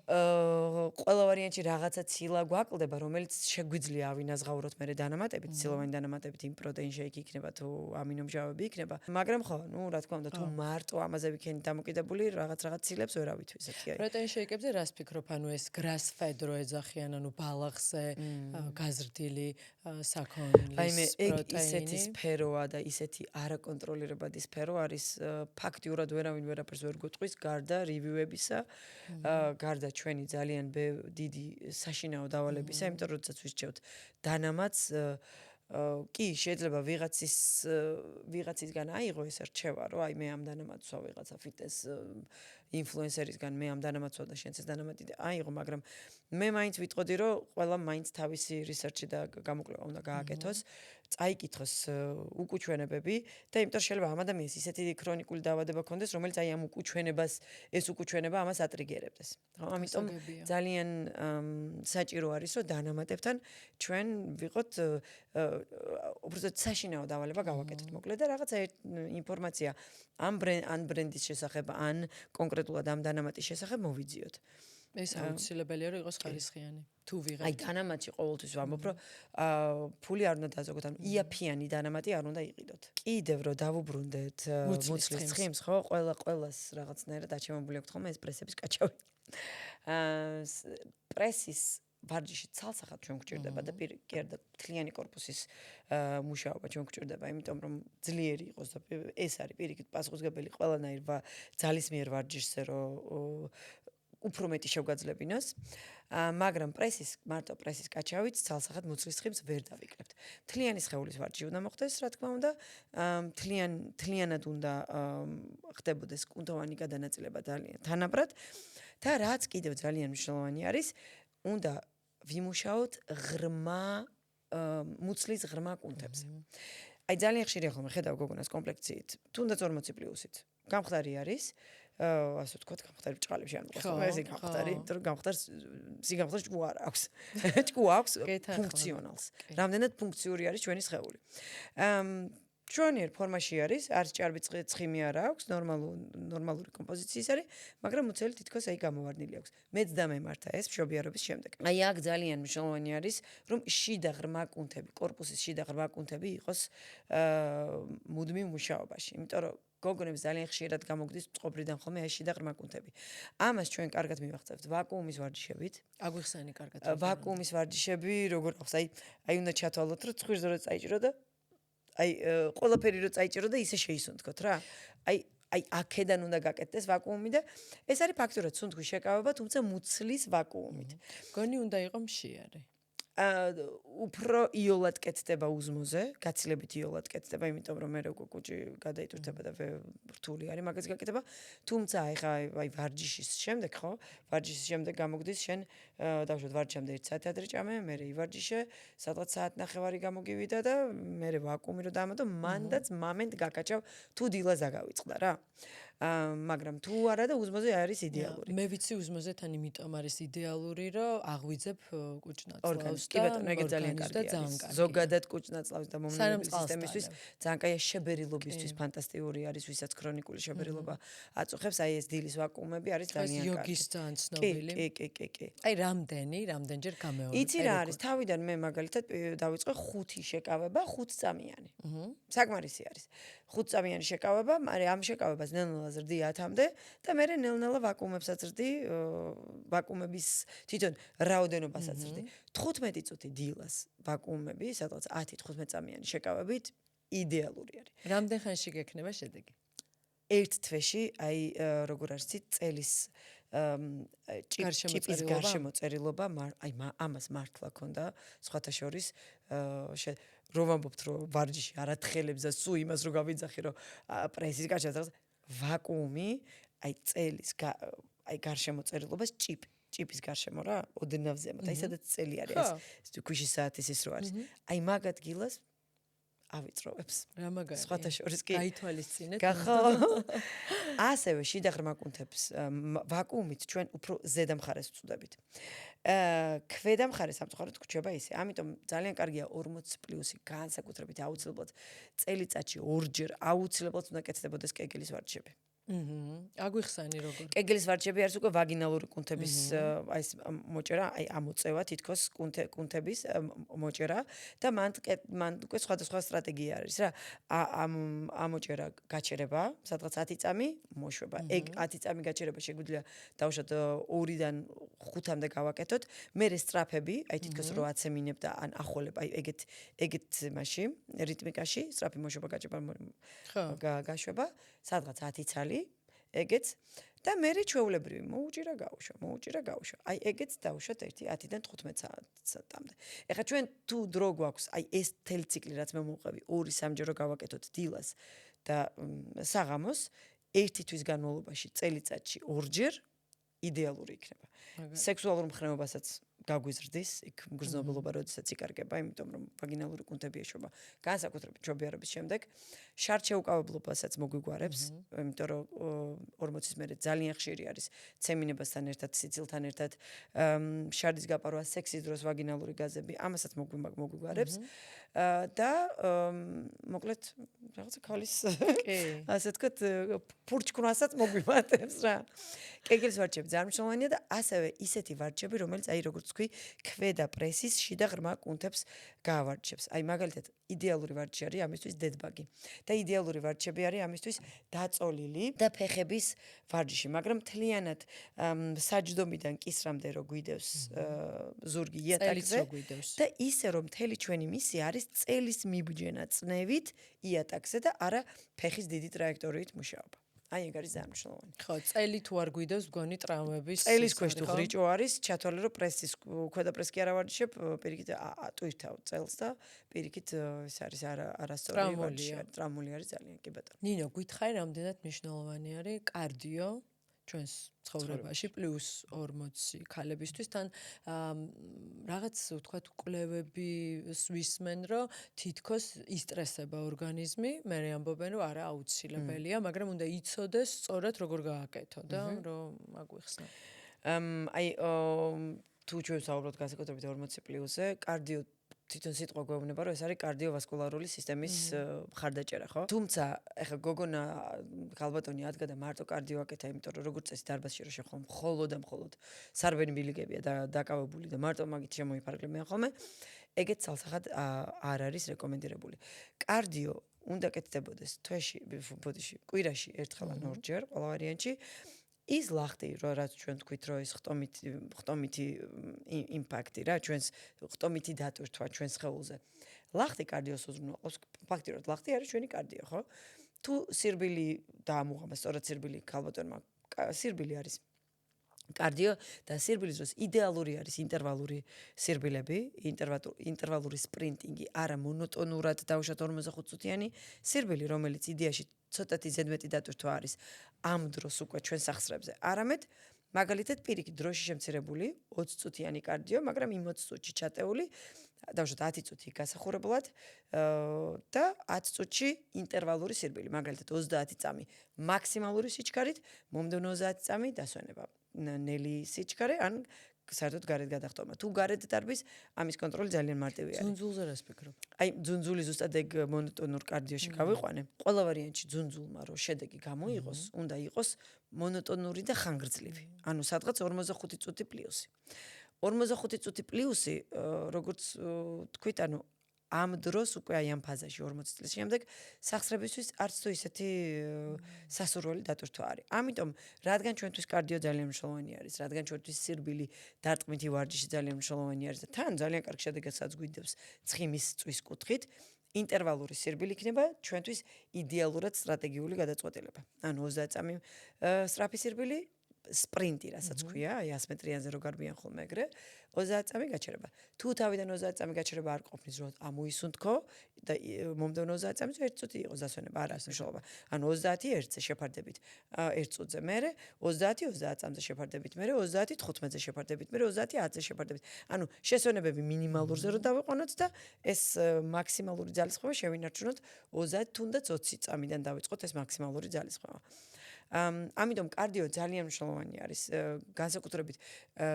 ყველა ვარიანტში რაღაცა ცილა გვაკლდება, რომელიც შეგვიძლია ავინაზღაუროთ მერე დანამატებით, ცილოვანი დანამატებით, იმ პროტეინ შეიკი იქნება თუ ამინომჟავები იქნება. მაგრამ ხო, ნუ რა თქმა უნდა, თუ მარტო ამაზე ვიქენით დამოკიდებული, რაღაც ცილებს ვერ ავითვისებთ. პროტეინ შეიკებზე რას ფიქრობ? ანუ ეს grass fed რო ეძახიან, ანუ ბალახზე გაზრდილი საქონლის პროტეინი. აი მე ეგ ისეთი სფეროა და ისეთი არაკონტროლირებადი სფერო არის, ფაქტიურად ვერავინ ვერაფერს ვერ გვეტყვის, გარდა რივიუებისა, გარდა ჩვენი ძალიან დიდი საშინაო დავალებისა, იმიტომ რომ როდესაც ვისჩევთ დანამატს კი შეიძლება ვიღაცისგან აიღო ეს რჩევა, რომ აი მე ამ დანამატსვა ვიღაცა ფიტნეს ინფლუენსერისგან მე ამ დანამატსვა და შენც ეს დანამატი აიღო, მაგრამ მე მაინც ვიტყოდი, რომ ყველა მაინც თავისი რისერჩი და გამოკვლევა უნდა გააკეთოს, წაიკითხოს უკუჩვენებები და იმიტომ შეიძლება ამ ადამიანს ისეთი ქრონიკული დაავადება ჰქონდეს, რომელიც აი ამ უკუჩვენებას ეს უკუჩვენება ამას ატრიგერებდეს. ხო, ამიტომ ძალიან საჭირო არის, რომ დანამატებთან ჩვენ ვიყოთ უბრალოდ საშინაო დავალება გავაკეთოთ მოკლედ და რაღაცა ინფორმაცია ამ ბრენდის შესახებ, ან კონკრეტულად ამ დანამატის შესახებ მოვიძიოთ. ეს აუცილებელია რომ იყოს ხარისხიანი. თუ ვიღებთ. აი დანამატში ყოველთვის ვამბობ, რომ ფული არ უნდა დაზოგოთ, ანუ იაფიანი დანამატი არ უნდა იყიდოთ. კიდევ რომ დავუბრუნდეთ მუცლის ცხიმს, ხო, ყველას რაღაცნაირად აჩემებული აქვს ხოლმე ეს პრესების კაჩავი. პრესის ვარჯიში ცალსახად ჩვენ გვჭირდება და პირდაპირ მთლიანი კორპუსის მუშაობა ჩვენ გვჭირდება, იმიტომ რომ ძლიერი იყოს და ეს არის პირიქით პასუხისმგებელი ყველანაირ ძალისმიერ ვარჯიშზე, რომ უფრო მეტი შევგაძლებინოს, მაგრამ მარტო პრესის კაჩავით ცალსახად მუცლის ცხიმს ვერ დავიკლებთ. მთლიანი სხეულის ვარჯიში უნდა მოხდეს, რა თქმა უნდა, მთლიანად უნდა ხდებოდეს კუნთოვანი გადანაწილება ძალიან თანაბრად და რაც კიდევ ძალიან მნიშვნელოვანი არის, უნდა ვიმუშაოთ მუცლის ღრმა კუნთებზე. აი ძალიან ხშირია ხოლმე ხედავ გოგონას კომპლექციით, თუნდაც 40 პლუსით. გამხდარი არის, ასე ვთქვათ, გამხდარი ბჭყალებში არ მიყავს. ეს გამხდარი, იმიტომ რომ სიგამხდარს ჭკუ არ აქვს. ჭკუ აქვს ფუნქციონალს. რამდენად ფუნქციური არის ჩვენი სხეული. ჩვენიერ ფორმაში არის ჭარბი ცხიმი არ აქვს, ნორმალური კომპოზიციის არის, მაგრამ მუცელი თითქოს აი გამოვარდნილი აქვს. მეც დამემართა ეს მშობიარობის შემდეგ. აი აქ ძალიან მნიშვნელოვანი არის, რომ შიდა ღრმა კუნთები, კორპუსის შიდა ღრმა კუნთები იყოს მუდმივ მუშაობაში, იმიტომ რომ გოგონებს ძალიან ხშირად გამოგდის წყობრიდან ხოლმე ეს შიდა ღრმა კუნთები. ამას ჩვენ კარგად მივახცევთ ვაკუუმის ვარჯიშებით. აგვიხსენი კარგად. ვაკუუმის ვარჯიშები, როგორ აქვს, აი უნდა ჩათვალოთ, რომ ცხვირზე რო წაიჭირო და აი ყველაფერი რო წაიჭირო და ისე შეისუნთქოთ რა. აი აქედან უნდა გაკეთდეს ვაკუუმი და ეს არის ფაქტურად სუნთქვის შეკავება, თუმცა მუცლის ვაკუუმით. გონი უნდა იყოს მშიარი. უფრო იოლად კეთდება უზმოზე, გაცილებით იოლად კეთდება, იმიტომ რომ მე როგორ კუჭი გადაიტვირთება და რთული არის მაგას გაკეთება. თუმცა ეხა აი ვარჯიშის შემდეგ, ხო? ვარჯიშის შემდეგ გამოგდის შენ დავუშვათ ვარჯიშამდე 1 საათი ადრე ჭამე, მე ივარჯიშე, სადღაც საათნახევარი გამოგივიდა და მე ვაკუუმი რო დამატო, მანდაც მომენტ გაკაჭავ თუ დილას აგავიწყდა რა. მაგრამ თუ არა და უზმოზე არის იდეალური. მე ვიცი უზმოზე თან იმიტომ არის იდეალური, რომ აღვიძებ კუჭნაცლავს კი ბატონო, ეგ ძალიან კარგი არის. ზოგადად კუჭნაცლავს და მომნელებელი სისტემისთვის ძალიან კაია შებერილობისთვის ფანტასტიკური არის, ვისაც ქრონიკული შებერილობა აწუხებს, აი ეს დილის ვაკუუმები არის ძალიან კარგი. იოგის ძალიან ცნობილი. კი. აი რამდენჯერ გამეორე. იცი რა არის, თავიდან მე მაგალითად დავიწყე 5 შეკავება 5 წამიანი. საკმარისი არის. 5 წამიანი შეკავება, მაგრამ ამ შეკავებას ნელ-ნელა ზრდი 10-მდე და მე ნელ-ნელა ვაკუუმებსაც ზრდი, ვაკუუმების თვითონ რაოდენობასაც ზრდი. 15 წუთი დილას ვაკუუმები, სადღაც 10-15 წამიანი შეკავებით იდეალური არის. რამდენ ხანში გექნება შედეგი? ერთ თვეში, აი როგორ არის წელის ჭიპის გარშემოწერილობა, აი ამას მართლა ქონდა სხვათა შორის რომ ვამბობთ რომ ვარჯიში არ ათხელებდა სულ იმას რომ გავიძახი რომ პრესის გარშემო ვაკუუმი, აი წელის აი გარშემოწერილობას ჭიპის გარშემო რა, ოდნავ ზემოთ, აი სადაც წელი არის, ეს ქვიშის საათის ის რო არის. აი მაგ ადგილას ავიწროვებს. რა მაგარი. სხვათა შორის კი. გაითვალისწინეთ. გახო. ასევე შიდა ღრმა კუნთებს ვაკუუმით ჩვენ უფრო ზედა მხარეს ვწუდებით. ქვედა მხარეს სამწუხაროდ გვჩება ისე. ამიტომ ძალიან კარგია 40 პლუსი განსაკუთრებით აუცილებლად წელიწადში 2 ჯერ აუცილებლად უნდა კეთდებოდეს კეგელის ვარჯიშები. აგვიხსენი როგორ. კეგელის ვარჯიშები არის უკვე ვაგინალური კუნთების აი ეს მოჭერა, აი ამოწევა თითქოს კუნთების მოჭერა და მან უკვე სხვადასხვა სტრატეგია არის რა. ამოჭერა გაჩერება, სადღაც 10 წამი მოშვება. ეგ 10 წამი გაჩერება შეგვიძლია დავუშვათ 2-დან 5-მდე გავაკეთოთ. მერე სტრაფები, აი თითქოს 8 მინებ და ან ახოლებ, აი ეგეთ მაში, რიტმიკაში, სტრაფი მოშვება, გაჭება, გაშვება, სადღაც 10 ცალი ეგეც და მე ჩვეულებრივი მოუჭირა გავუშვა. აი ეგეც დავუშვათ 10-დან 15 საათამდე. ეხლა ჩვენ თუ დრო გვაქვს, აი ეს მთელი ციკლი რაც მე მოვყევი 2-3 ჯერ გავაკეთოთ დილას და საღამოს ერთი თვის განმავლობაში წელიწადში 2 ჯერ იდეალური იქნება. სექსუალურ მხნეობასაც გაგვიზრდის, იქ მგრძნობელობა როდესაც იკარგება, იმიტომ რომ ვაგინალური კუნთები ეშვება განსაკუთრებით ჯობიარების შემდეგ. შარდ შეუკავებლობასაც მოგვიგوارებს, იმიტომ რომ 40-ის მერე ძალიან ხშირი არის ცემინებასთან ერთად, სიცილთან ერთად, შარდის გაპარვა, სექსის დროს ვაგინალური გაზები, ამასაც მოგვიგوارებს. და მოკლედ რაღაცა ქალის ასე ვთქვათ ფურჩქვნასაც მოგვიმატებს რა. კეგელის ვარჯები ძალიან მნიშვნელოვანია და ასევე ისეთი ვარჯები, რომელიც აი როგორც თქვი, ქვედა პრესის შიდა ღრმა კუნთებს გაავარჯებს. აი მაგალითად, იდეალური ვარჯი არის ამისთვის დედბაგი და იდეალური ვარჯები არის ამისთვის დაწოლილი და ფეხების ვარჯიში, მაგრამ მთლიანად საჯდომიდან კისრამდე რო გვიდევს ზურგი იატაკზე და ისე რომ მთელი ჩვენი მისი არის წელის მიბჯენა წნევით იატაკზე და არა ფეხის დიდი ტრაექტორიით მუშაობა. აი ეგ არის ძალიან მნიშვნელოვანი. ხო, წელი თუ არ გვიდევს მგონი ტრაუმების წელის ქვეშ თუ ղრიჭო არის, ჩათვალე რომ პრესის ქვედა პრესი კი არ ავარჯიშებ, პირიქით ატვირთავ წელს და პირიქით ეს არის არასწორი ვარჯიში, ტრაუმული არის ძალიან, კი ბატონო. ნინო, გითხარი რამდენად მნიშვნელოვანი არის კარდიო ჩვენს ცხოვრებაში პლუს 40 ქალებისთვის თან რაღაც ვთქვათ კვლევები ვისმენ რომ თითქოს ისტრესება ორგანიზმი, მე ამბობენ რომ არა აუცილებელია, მაგრამ უნდა იცოდეს სწორად როგორ გააკეთო და რომ აგვიხსნა. აი თუ ჩვენ საუბრობთ განსაკუთრებით 40+-ზე, კარდიო თვითონ სიტყვა გვეუბნება, რომ ეს არის კარდიოვასკულარული სისტემის მხარდაჭერა, ხო? თუმცა, ეხლა გოგონა ქალბატონი ადგა და მარტო კარდიო აკეთა, იმიტომ რომ როგორც წესი დარბაზში რო შეხო, მხოლოდ და მხოლოდ სარბენი ბილიკებია და დაკავებული და მარტო მაგით შემოიფარგლებიან ხოლმე, ეგეც ცალსახად არ არის რეკომენდირებული. კარდიო უნდა კეთდებოდეს თვეში, ბოდიში, კვირაში ერთხელ ან 2 ჯერ, ყველა ვარიანტში. ის ლახტი, რაც ჩვენ თქვით, რომ ის ხტომითი იმპაქტი რა, ჩვენს ხტომითი დატვირთვა ჩვენს სხეულზე. ლახტი კარდიოს უზრუნველყოფს, ფაქტიურად ლახტი არის ჩვენი კარდიო, ხო? თუ სირბილი დაამუღება, სწორად სირბილი ქალბატონმა, სირბილი არის კარდიო და სირბილის დროს იდეალური არის ინტერვალური სირბილები, ინტერვალური სპრინტინგი, არა მონოტონურად დავუშვათ 45 წუთიანი სირბილი, რომელიც იდეაში ცოტათი ზედმეტი დატვირთვა არის ამ დროს უკვე ჩვენ სახსრებზე. არამედ მაგალითად პირიქით დროში შემცირებული 20 წუთიანი კარდიო, მაგრამ იმ 20 წუთში ჩატეული, დავუშვათ 10 წუთი გასახურებლად და 10 წუთში ინტერვალური სირბილი, მაგალითად 30 წამი მაქსიმალური სიჩქარით, მომდევნო 30 წამი დასვენება. ნელი სიჩქარე ან საერთოდ გარეთ გადახტომა. თუ გარეთ დარბის, ამის კონტროლი ძალიან მარტივი არის. ძუნძულზე რას ფიქრობ? აი, ძუნძული ზუსტად ეგ მონოტონურ კარდიოში გავიყვანე. ყველა ვარიანტში ძუნძულმა რო შედეგი გამოიღოს, უნდა იყოს მონოტონური და ხანგრძლივი. ანუ სადღაც 45 წუთი პლუსი. 45 წუთი პლუსი, როგორც თქვით, ანუ ამ დროს უკვე აი ამ ფაზაში 40 წლის შემდეგ სახსრებისთვის არც თუ ისეთი სასურველი დატვირთვა არის. ამიტომ, რადგან ჩვენთვის კარდიო ძალიან მნიშვნელოვანი არის, რადგან ჩვენთვის სირბილი დარტყმითი ვარჯიში ძალიან მნიშვნელოვანი არის და თან ძალიან კარგ შედეგადსაც გვიდევს ცხიმის წვის კუთხით, ინტერვალური სირბილი იქნება ჩვენთვის იდეალურად სტრატეგიული გადაწყვეტილება. ანუ 30 წამი სწრაფი სირბილი სპრინტი, რასაც ქვია, აი 100 მეტრიანზე რო გარბიან ხოლმე ეგრე, 30 წამი გაჩერება. თუ თავიდან 30 წამი გაჩერება არ ყოფნის, რომ ამოისუნთქო და მომდევნო 30 წამი 1 წუთი იყოს დასვენება, არ აქვს მნიშვნელობა. ანუ 30 1-ზე შეფარდებით 1 წუთზე, მერე 30 30 წამზე შეფარდებით, მერე 30 15-ზე შეფარდებით, მერე 30 10-ზე შეფარდებით. ანუ შესვენებები მინიმალურზე რო დავიყვანოთ და ეს მაქსიმალური ძალისხმევა შევინარჩუნოთ 30 თუნდაც 20 წამიდან დავიწყოთ ეს მაქსიმალური ძალისხმევა. ამიტომ კარდიო ძალიან მნიშვნელოვანი არის. განსაკუთრებით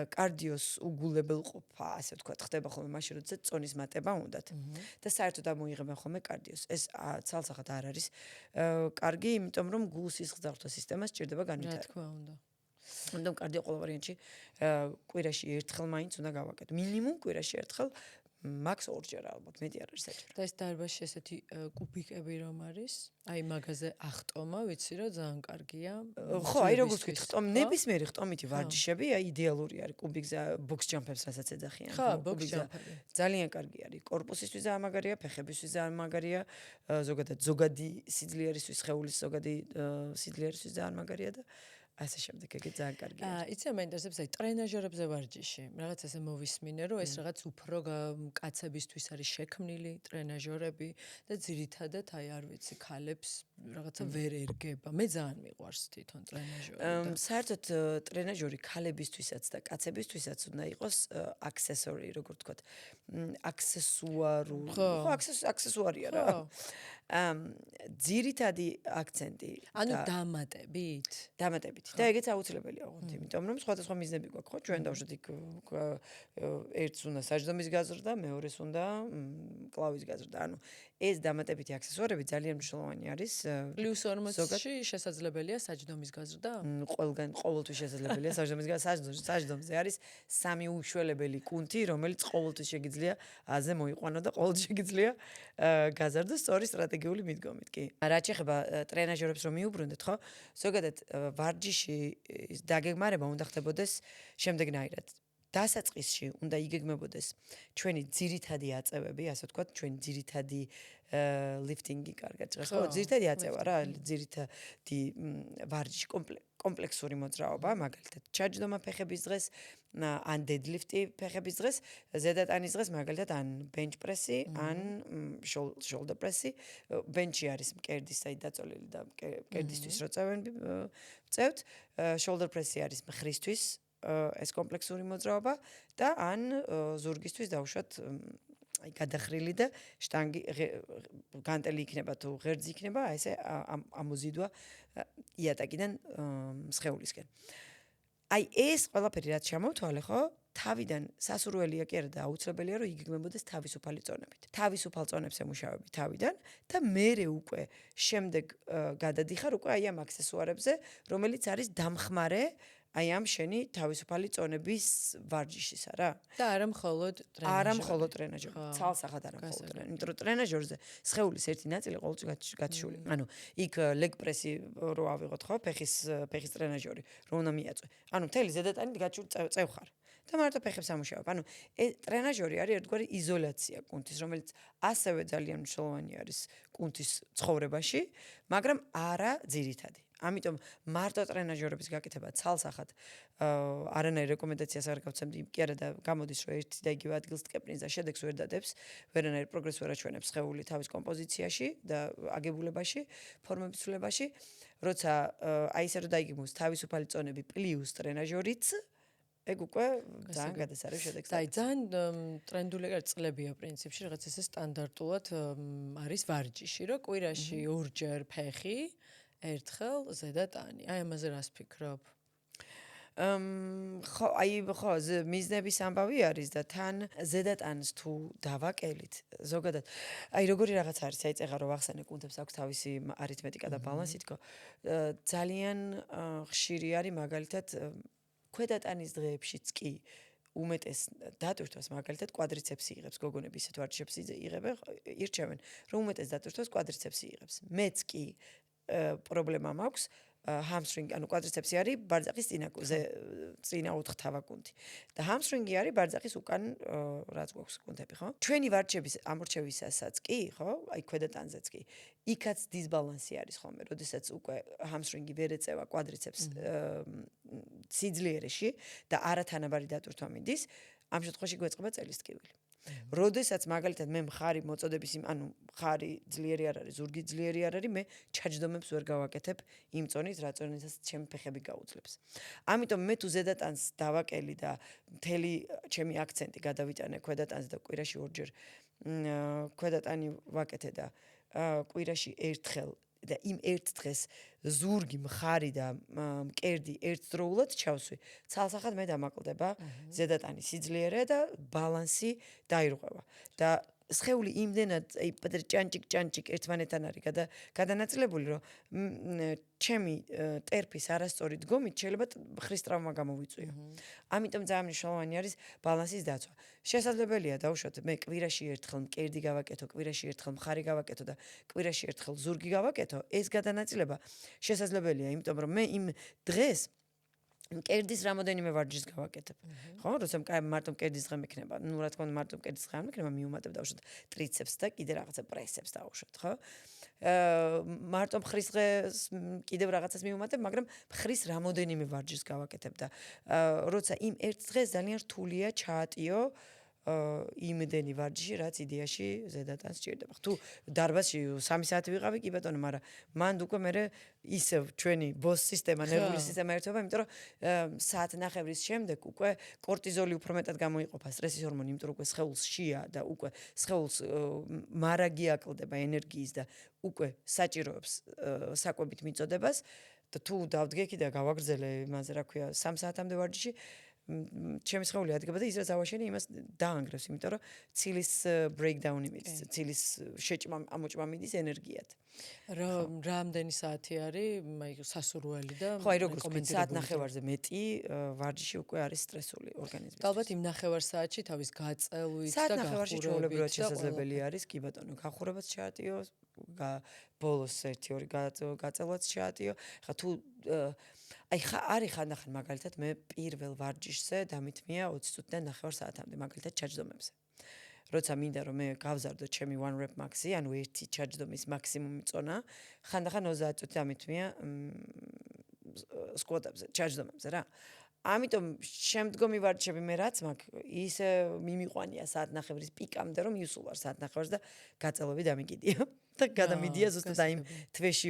კარდიოს უგულებელყოფა, ასე ვთქვათ, ხდება ხოლმე მაშინ, როდესაც წონის მატება უნდათ. და საერთოდ ამოიღებენ ხოლმე კარდიოს. ეს ცალსახად არ არის კარგი, იმიტომ რომ გულს სისხლძარღვთა სისტემას სჭირდება განვითარება. რა თქმა უნდა. ამიტომ კარდიო ყველა ვარიანტში კვირაში ერთხელ მაინც უნდა გავაკეთო. მინიმუმ კვირაში ერთხელ მაქს 2 ჯერ ალბათ, მეტი არ არის საჭირო. და ეს დარბაზში ესეთი კუბიკები რომ არის, აი მაგაზე ახტომა, ვიცი რომ ძალიან კარგია. ხო, აი როგორც ვთქვით, ნებისმიერი ხტომითი ვარჯიშები, აი იდეალური არის კუბიკზე, ბოქს ჯამპებს რასაც ეძახიან. ხო, ბოქს ჯამპები. ძალიან კარგი არის. კორპუსისთვის ძალიან მაგარია, ფეხებისთვის ძალიან მაგარია, ზოგადად ზოგადი სიძლიერისთვის, სხეულის ზოგადი სიძლიერისთვის ძალიან მაგარია და ასე შემდეგ, ეგ ძალიან კარგია. იცი რა მაინტერესებს, აი ტრენაჟერებზე ვარჯიში. რაღაც ესე მოვისმინე, რომ ეს რაღაც უფრო კაცებისთვის არის შექმნილი ტრენაჟერები და ძირითადად აი არ ვიცი, ქალებს რაღაცა ვერ ერგება. მე ძალიან მიყვარს თვითონ ტრენაჟერი. საერთოდ ტრენაჟერი ქალებისთვისაც და კაცებისთვისაც უნდა იყოს აქსესორი, როგორ ვთქვათ, აქსესუარული. ხო, აქსესუარია რა. ძირითადი აქცენტი ანუ დამატებით? დამატებით. და ეგეც აუცილებელია ოღონდ, იმიტომ რომ სხვადასხვა მიზნები გვაქვს, ხო? ჩვენ დავშოთ იქ ერთს უნდა საჯდომის გაზრდა, მეორეს უნდა კლავის გაზრდა. ანუ ეს დამატებითი აქსესუარები ძალიან მნიშვნელოვანი არის. პლუს 40-ში შესაძლებელია საჯდომის გაზრდა? ყველგან ყოველთვის შესაძლებელია საჯდომის გაზრდა. საჯდომზე არის სამი უშველებელი კუნთი, რომელიც ყოველთვის შეგიძლია აზე მოიყვანო და ყოველთვის შეგიძლია გაზარდოს სწორი სტრატეგიული მიდგომით, კი. რაც ეხება ტრენაჟერებს რომ მიუბრუნდეთ, ხო? ზოგადად ვარჯიში დაგეგმარება უნდა ხდებოდეს შემდეგნაირად. დასაწყისში უნდა იგეგმებოდეს ჩვენი ძირითადი აწევები, ასე ვთქვათ, ჩვენი ძირითადი ლიფტინგი კარგად ჭრას, ხო? ძირითადი აწევა რა, ძირითადი ვარჯიში კომპლექსური მოძრაობა, მაგალითად, ჩაჯდომა ფეხების დღეს, ან დედლიფტი ფეხების დღეს, ზედატანის დღეს, მაგალითად, ან ბენჩ პრესი, ან შოლდერ პრესი. ბენჩი არის მკერდის, საით დაწოლილი და მკერდისთვის რო წევთ, შოლდერ პრესი არის მხრისთვის. ეს კომპლექსური მოძრაობა და ან ზურგისთვის დავუშვათ აი გადახრილი და შტანგი განტელი იქნება თუ ღერძი იქნება, აი ესე ამოზიდვა იატაკიდან სხეულისკენ. აი ეს ყველაფერი რაც შემოვთვალე, ხო? თავიდან სასურველია კი არა და აუცილებელია რომ იგეგმებოდეს თავისუფალი წონებით. თავისუფალ წონებს ემუშავები თავიდან და მერე უკვე შემდეგ გადადიხარ უკვე აი ამ აქსესუარებზე, რომელიც არის დამხმარე აი ამ შენი თავისუფალი წონების ვარჯიშისა რა. და არა მხოლოდ ტრენაჟერი. არა მხოლოდ ტრენაჟერი. ცალსახად არა მხოლოდ ტრენაჟერი. იმიტომ რომ ტრენაჟერზე სხეულის ერთი ნაწილი ყოველთვის გათიშული. ანუ იქ ლეგ პრესი რო ავიღოთ ხო, ფეხის ტრენაჟერი, რო უნდა მიაწვე. ანუ მთელი ზედატანით გაჩული წევხარ. და მარტო ფეხებს ამუშავებ. ანუ ტრენაჟერი არის ერთგვარი იზოლაცია კუნთის, რომელიც ასევე ძალიან მნიშვნელოვანი არის კუნთის ცხოვრებაში, მაგრამ არა ძირითადი. ამიტომ მარტო ტრენაჟერების გაკეთება ცალსახად არანაირ რეკომენდაციას არ გავცემდი, კი არა და გამოდის რომ ერთი და იგივე ადგილს ტკეპნის და შედეგს ვერ დადებს, ვერანაირ პროგრესს ვერ აჩვენებს სხეული თავის კომპოზიციაში და აგებულებაში, ფორმების ცვლილებაში, როცა აი ესე რომ დაიგეგმოს თავისუფალი წონები პლუს ტრენაჟერიც, ეგ უკვე ძალიან გადასარევ შედეგს. და აი ძალიან ტრენდული წლებია პრინციპში, რაღაც ესე სტანდარტულად არის ვარჯიში, რომ კვირაში ორჯერ ფეხი ერთხელ ზედატანი. აი ამაზე რას ფიქრობ? ხო, მიზნების ამბავი არის და თან ზედატანს თუ დავაკელით, ზოგადად, აი როგორი რაღაც არის, აი წეღა რომ ვახსენე კუნთებს აქვს თავისი არითმეტიკა და ბალანსი თქო. ძალიან ხშირი არის მაგალითად ქვედატანის დღეებშიც კი უმეტეს დატვირთვას მაგალითად კვადრიცეპსი იღებს, გოგონები ისეთ ვარჯიშებს ირჩევენ, რომ უმეტეს დატვირთვას კვადრიცეპსი იღებს. მეც კი პრობლემა მაქვს hamstring, ანუ კვადრიცეპსი არის ბარძახის წინა ოთხთავა კუნთი. და hamstringi არის ბარძახის უკან რაც გვაქვს კუნთები, ხო? ჩვენი ვარჯიშების ამორჩევისასაც კი, ხო? აი ქვედატანზეც კი. იქაც დისბალანსი არის ხოლმე, როდესაც უკვე hamstringi ვერ ეწევა კვადრიცეპს სიძლიერეში და არათანაბარი დატვირთვა მიდის, ამ შემთხვევაში გვეწყება წელის ტკივილი. როდესაც მაგალითად მე მხარი მოწოდების ანუ მხარი ძლიერი არ არის, ზურგი ძლიერი არ არის, მე ჩაჯდომებს ვერ გავაკეთებ იმ წონით, რა წონითაც ჩემი ფეხები გაუძლებს. ამიტომ მე თუ ზედატანს დავაკელი და მთელი ჩემი აქცენტი გადავიტანე ქვედატანზე და კვირაში ორჯერ ქვედატანი ვაკეთე და კვირაში ერთხელ და იმ ერთ დღეს ზურგი, მხარი და მკერდი ერთდროულად ჩავსვი. ცალსახად მე დამაკლდება ზედატანის სიძლიერე და ბალანსი დაირღვევა. და სხეული იმდენად ჭანჭიკ ერთმანეთთან არის გადანაწილებული, რომ ჩემი ტერფის არასწორი დგომით შეიძლება ხრის ტრავმა გამოვიწვიო. ამიტომ ძალიან მნიშვნელოვანი არის ბალანსის დაცვა. შესაძლებელია დავუშვათ მე კვირაში ერთხელ მკერდი გავაკეთო, კვირაში ერთხელ მხარი გავაკეთო და კვირაში ერთხელ ზურგი გავაკეთო. ეს გადანაწილება შესაძლებელია, იმიტომ რომ მე იმ დღეს მკერდის რამოდენიმე ვარჯიშს გავაკეთებ. ხო, როცა მარტო მკერდის დღე მექნება, ну, რა თქმა უნდა, მარტო მკერდის დღე არ მექნება, მიუმატებ დავუშვათ ტრიცეპს და კიდე რაღაცა პრესებს დავუშვათ, ხო? მარტო მხრის დღეს კიდევ რაღაცას მიუმატებ, მაგრამ მხრის რამოდენიმე ვარჯიშს გავაკეთებ და როცა იმ ერთ დღეს ძალიან რთულია ჩაატიო იმდენი ვარჯიში, რაც იდეაში ზედატანს სჭირდება. თუ დარბაზში 3 საათი ვიყავი, კი ბატონო, მაგრამ მანდ უკვე მე ისევ ჩვენი ბოს სისტემა, ნერვული სისტემა ერთობა, იმიტომ რომ საათნახევრის შემდეგ უკვე კორტიზოლი უფრო მეტად გამოიყოფა, სტრესის ჰორმონი, იმიტომ რომ უკვე სხეულს შია და უკვე სხეულს მარაგი აკლდება ენერგიის და უკვე საჭიროებს საკვებით მიწოდებას და თუ დავდგე და გავაგრძელე იმაზე, რა ქვია, 3 საათამდე ვარჯიში ჩემი სხეული ადგება და ის რაც ავაშენე იმას დაანგრევს, იმიტომ რომ ცილის breakdown-ი მიდის, ცილის შეჭმა ამოჭმა მიდის ენერგიად. რამდენი საათი არის, აი სასურველი და ხო, აი როგორც ვთქვი, საათნახევარზე მეტი ვარჯიში უკვე არის სტრესული ორგანიზმისთვის. ალბათ იმ ნახევარ საათში თავის გაწელვით და საათნახევარში ჩვეულებრივად შესაძლებელი არის, კი ბატონო, გახურებაც ჩაატიო, ბოლოს 1-2 გაწელვაც ჩაატიო. ხა თუ აი არის ხანდახან მაგალითად მე პირველ ვარჯიშზე დამითმია 20 წუთიდან ნახევარ საათამდე, მაგალითად ჩაჯდომებზე. როცა მინდა რომ მე გავზარდო ჩემი 1 rep max-ი, ანუ ერთი ჩაჯდომის მაქსიმუმი წონა, ხანდახან 30 წუთი დამითმია სკვოტებზე, ჩაჯდომებზე რა. ამიტომ შემდგომი ვარჯიშები მე რაც მაქვს, ისე მიმიყვანია საათნახევრის პიკამდე, რომ იუსულ ვარ საათნახევარს და გაწელვები დამიგიდია. და გადამიდია ზუსტად აი თვეში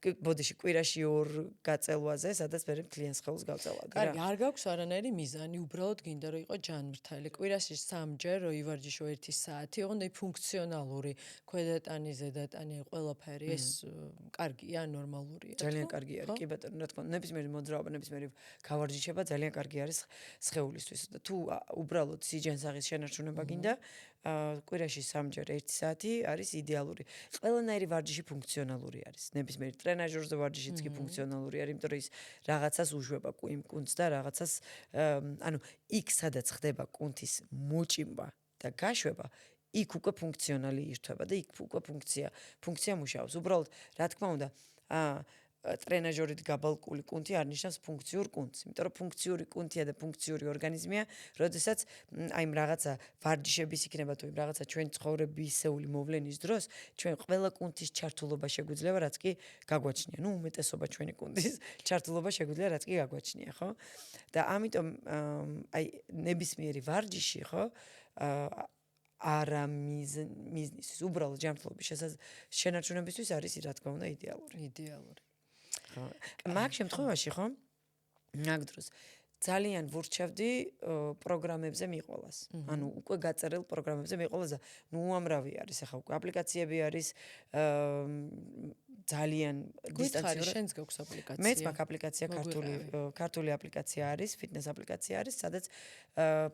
2 ბოდიში კვირაში 2 გაწელვაზე, სადაც მე მთლიან სხეულს გავწელავდი რა. კარგი, არ გაქვს არანაირი მიზანი, უბრალოდ გინდა რომ იყოს ჯანმრთელი. კვირაში 3-ჯერ რო ივარჯიშო 1 საათი, ოღონდ აი ფუნქციონალური, ქვედატანი, ზედატანი, ყველაფერი ეს კარგია, ნორმალურია. ძალიან კარგი არის, კი ბატონო, რა თქმა უნდა, ნებისმიერი მოძრაობა, ნებისმიერი გავარჯიშება ძალიან კარგი არის სხეულისთვის და თუ უბრალოდ სიჯანსაღის შენარჩუნება გინდა, კვირაში 3-ჯერ 1 საათი არის იდეალური. ყველანაირი ვარჯიში ფუნქციონალური არის. ნებისმიერი ტრენაჟორზე ვარჯიშიც კი ფუნქციონალური არის, იმიტომ რომ ის რაღაცას უშვება იმ კუნთს და რაღაცას ანუ იქ სადაც ხდება კუნთის მოჭიმვა და გაშვება, იქ უკვე ფუნქციონალი ირთვება და იქ უკვე ფუნქცია მუშაობს. უბრალოდ, რა თქმა უნდა, ტრენაჟორით გაბალკული კუნთი არ ნიშნავს ფუნქციურ კუნთს, იმიტომ რომ ფუნქციური კუნთია და ფუნქციური ორგანიზმია, როდესაც აი რაღაცა ვარჯიშების იქნება თუ რაღაცა ჩვენი ცხოვრებისეული მოვლენის დროს, ჩვენ ყველა კუნთის ჩართულობა შეგვიძლია, რაც კი გაგვაჩნია. ნუ უმეტესობა ჩვენი კუნთის ჩართულობა შეგვიძლია, რაც კი გაგვაჩნია, ხო? და ამიტომ აი ნებისმიერი ვარჯიში, ხო? არა მიზნის, უბრალოდ ჯანმრთელობის შენარჩუნებისთვის არის, რა თქმა უნდა, იდეალური. მაგ შემთხვევაში ხო? მაგ დროს ძალიან ვურჩევდი პროგრამებზე მიყოლას. ანუ უკვე გაწერილ პროგრამებზე მიყოლას და ნუ უამრავი არის, ახლა უკვე აპლიკაციები არის ძალიან დისტანციურად. შენს გაქვს აპლიკაცია? მეც მაქვს აპლიკაცია, ქართული აპლიკაცია არის, ფიტნეს აპლიკაცია არის, სადაც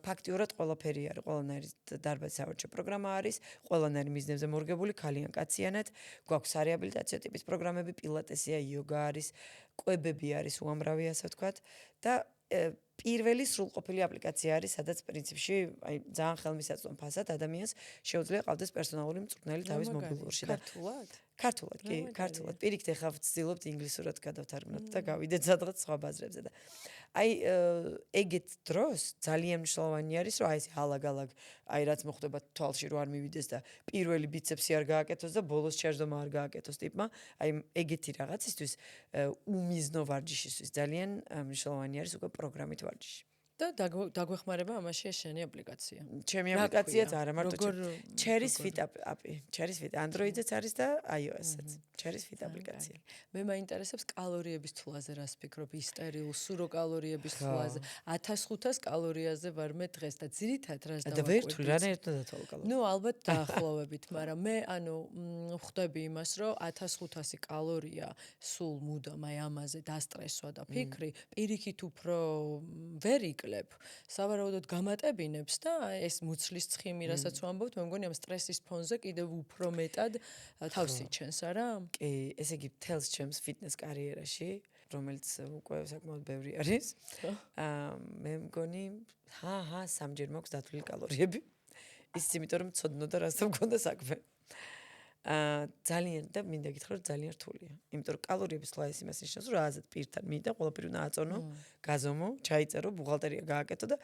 ფაქტიურად ყველაფერი არის, ყველანაირი დარბაზის სავარჯიშო პროგრამა არის, ყველანაირი მიზნებზე მორგებული, ქალიან კაციანად, გვაქვს სარეაბილიტაციო ტიპის პროგრამები, პილატესია, იოგა არის, კვებები არის უამრავი, ასე ვთქვათ და პირველი სრულყოფილი აპლიკაცია არის, სადაც პრინციპში აი ძალიან ხელმისაწვდომ ფასად ადამიანს შეუძლია ყავდეს პერსონალური მწვრთნელი თავის მობილურში და ქართულად, კი, ქართულად. პირიქით ახლა ვცდილობთ ინგლისურად გადავთარგმნოთ და გავიდეთ სადღაც სხვა ბაზრებზე და აი ეგეთ დროს ძალიან მნიშვნელოვანი არის, რომ აი ეს ალაგ-ალაგ აი რაც მოხდება თვალში რო არ მივიდეს და პირველი ბიცეპსი არ გააკეთოს და ბოლოს ჩაჯდომა არ გააკეთოს ტიპმა, აი ეგეთი რაღაცისთვის უმიზნო ვარჯიშისთვის ძალიან მნიშვნელოვანი არის უკვე პროგრამით ვარჯიში. და დაგვეხმარება ამაში შენი აპლიკაცია. ჩემი აპლიკაციაც არა, მარტო Cherry's Fit API, Cherry's Fit Android-იც არის და iOS-იც. Cherry's Fit აპლიკაცია. მე მაინტერესებს კალორიების თვლაზე რას ფიქრობ, ისტერიულ სურო კალორიების თვლაზე. 1500 კალორიაზე ვარ მე დღეს და ძირითადად რას დავაკვირდი. და ვერტული რანაირად დათვალო კალორია. ნუ ალბათ დაახლოებით, მაგრამ მე ანუ ხვდები იმას, რომ 1500 კალორია სულ მუდამ აი ამაზე დასტრესვა და ფიქრი, პირიქით უფრო ვერ სავარაუდოდ გამატებინებს და ეს მუცლის ცხიმი, რასაც ვამბობთ, მე მგონი ამ სტრესის ფონზე კიდევ უფრო მეტად თავს იჩენს, არა? კი, ესე იგი თელს ჩემს ფიტნეს კარიერაში, რომელიც უკვე საკმაოდ ბევრი არის. მე მგონი, სამჯერ მაქვს დათვლილი კალორიები. ისიც იმიტომ რომ ცოდნოდა რასთან მქონდა საქმე. ძალიან და მინდა გითხრა რომ ძალიან რთულია. იმიტომ რომ კალორიების სვლა ეს იმას ნიშნავს რომ აზად პირთან მიდა ყველაფერი უნდა აწონო, გაზომო, ჩაიწერო, ბუღალტერია გააკეთო და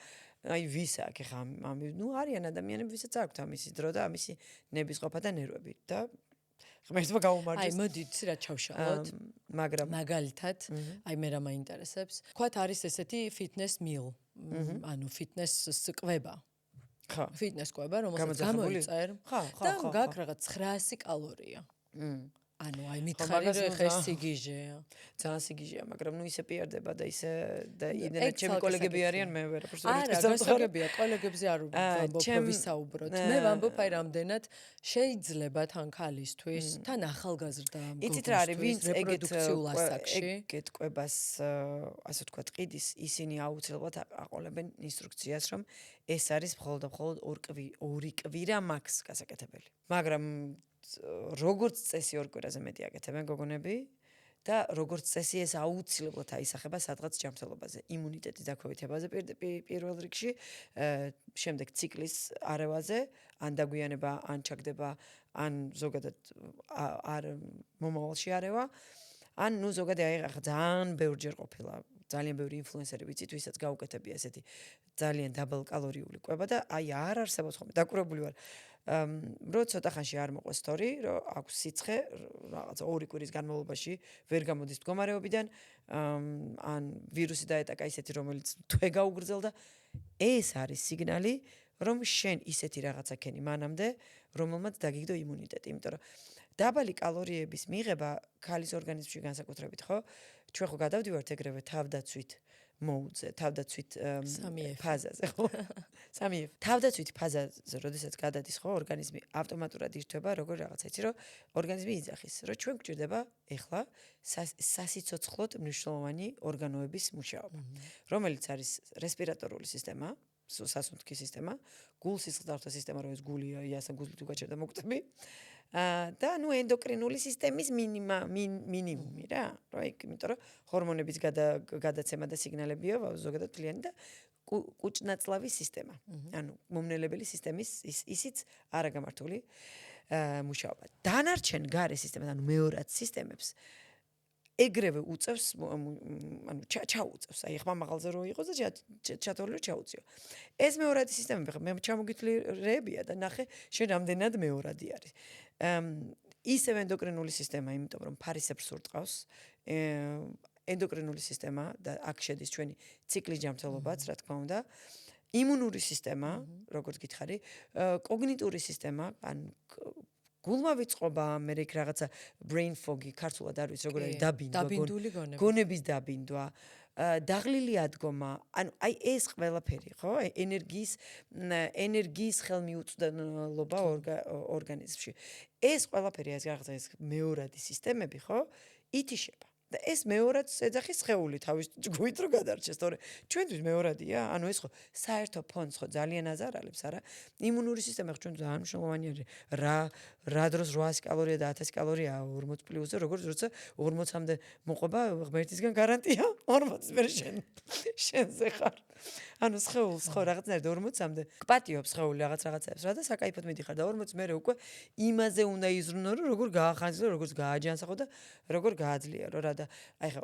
აი ვის აქვს ხა ნუ არიან ადამიანები ვისაც აქვთ ამისი დრო და ამისი ნებისყოფა და ნერვები და ღმერთმა გაუმარჯოს. აი მოდი იცი რა ჩავშალოთ. მაგრამ მაგალითად, აი მე რა მაინტერესებს. თქვათ არის ესეთი fitness meal. ანუ fitness კვება. ხო. fitness კვება, რომელსაც გამოიწერ. ხო. და გაქვს რაღაც 900 კალორია. ანუ აი მითხარი რომ ხეს სიგიჟეა. ძალიან სიგიჟეა, მაგრამ ნუ ისე პიარდება და ისე და იმდენად ჩემი კოლეგები არიან, მე ვერაფერს ვერ არა, გასაგებია, კოლეგებზე არ ვისაუბროთ. მე ვამბობ აი რამდენად შეიძლება თან ქალისთვის, თან ახალგაზრდა იცით რა არის, ვინც რეპროდუქციულ ასაკში ეგეთ კვებას ასე ვთქვათ, ყიდის, ისინი აუცილებლად აყოლებენ ინსტრუქციას, რომ ეს არის მხოლოდ და მხოლოდ ორი კვირა მაქს გასაკეთებელი. მაგრამ როგორც წესი ორ კვირაზე მეტი აკეთებენ გოგონები და როგორც წესი ეს აუცილებლად აისახება სადღაც ჯანმრთელობაზე, იმუნიტეტის დაქვეითებაზე პირველ რიგში, შემდეგ ციკლის არევაზე, ან დაგვიანება, ან ჩაგდება, ან ზოგადად არ მომავალში არევა, ან ნუ ზოგადად აი ძალიან ბევრჯერ ყოფილა, ძალიან ბევრი ინფლუენსერი ვიცით, ვისაც გაუკეთებია ესეთი ძალიან დაბალკალორიული კვება და აი არ არსებობს ხოლმე დაკურებული ვარ. რო ცოტა ხანში არ მოყვეს სტორი, რომ აქვს სიცხე, რაღაცა 2 კვირის განმავლობაში ვერ გამოდის მდგომარეობიდან, ან ვირუსი დაეტაკა ისეთი, რომელიც თვე გაუგრძელდა, ეს არის სიგნალი, რომ შენ ისეთი რაღაცა ქენი მანამდე, რომელმაც დაგიგდო იმუნიტეტი, იმიტომ რომ დაბალი კალორიების მიღება ქალის ორგანიზმში განსაკუთრებით, ხო? ჩვენ ხო გადავდივართ ეგრევე თავდაცვით მოუძე, თავდაცვით ფაზაზე, ხო? სამი თავდაცვით ფაზაზე, როდესაც გადადის, ხო, ორგანიზმი ავტომატურად ირთვება, როგორ რაღაცა იცი, რომ ორგანიზმი იძახის, რომ ჩვენ გვჭირდება ეხლა სასიცოცხლოდ მნიშვნელოვანი ორგანოების მუშაობა, რომელიც არის რესპირატორული სისტემა, სასუნთქი სისტემა, გულ-სისხლძარღვთა სისტემა, რომ ეს გულია, იასა გულით უგაჩერდა მოკვდები. და ნუ ენდოკრინული სისტემის მინიმუმი რა, იმიტომ რომ ჰორმონების გადაცემა და სიგნალებია ზოგადად მთლიანი და კუჭნაწლავის სისტემა. ანუ მომნელებელი სისტემის ისიც არაგამართული მუშაობა. დანარჩენ გარე სისტემას, ანუ მეორად სისტემებს ეგრევე უწევს, ანუ ჩაუწევს. აი ხმა მაღალზე რო იყოს და ჩათოლიო ჩაუწიო. ეს მეორადი სისტემები ხა მე ჩამოგითვლიერებია და ნახე შენ რამდენად მეორადი არის. ისევ ენდოკრინული სისტემა, იმიტომ რომ ფარისებრ სურტყავს, ენდოკრინული სისტემა და აქ შედის ჩვენი ციკლის ჯანმრთელობაც, რა თქმა უნდა, იმუნური სისტემა, როგორც გითხარი, კოგნიტური სისტემა, ან გულმა ვიწყობა, მე იქ რაღაცა brain fog-ი, ქართულად არ ვიცი, როგორ არის დაბინდვა, გონების დაბინდვა, დაღლილი ადგომა, ანუ აი ეს ყველაფერი, ხო? ენერგიის ხელმიუწვდომობა ორგანიზმში. ეს ყველაფერი ეს რაღაცა ეს მეორადი სისტემები, ხო? ითიშება. და ეს მეორად ეძახის სხეული თავის ჯგუფით რო გადარჩეს, თორე ჩვენთვის მეორადია, ანუ ეს ხო საერთო ფონს ხო ძალიან აზარალებს, არა? იმუნური სისტემა ხო ჩვენ ძალიან მნიშვნელოვანი არის. რა დროს 800 კალორია და 1000 კალორია 40 პლუსზე, როგორც როცა 40-მდე მოყვება ღმერთისგან გარანტია, 40-ს ვერ შენზე ხარ. ანუ სხეულს ხო რაღაცნაირად 40-მდე კპატიობს სხეული რაღაცებს რა და საკაიფოდ მიდიხარ და 40-ს მერე უკვე იმაზე უნდა იზრუნო, რომ როგორ გაახანძრო, როგორც გააჯანსაღო და როგორ გააძლიერო რა და აი ხა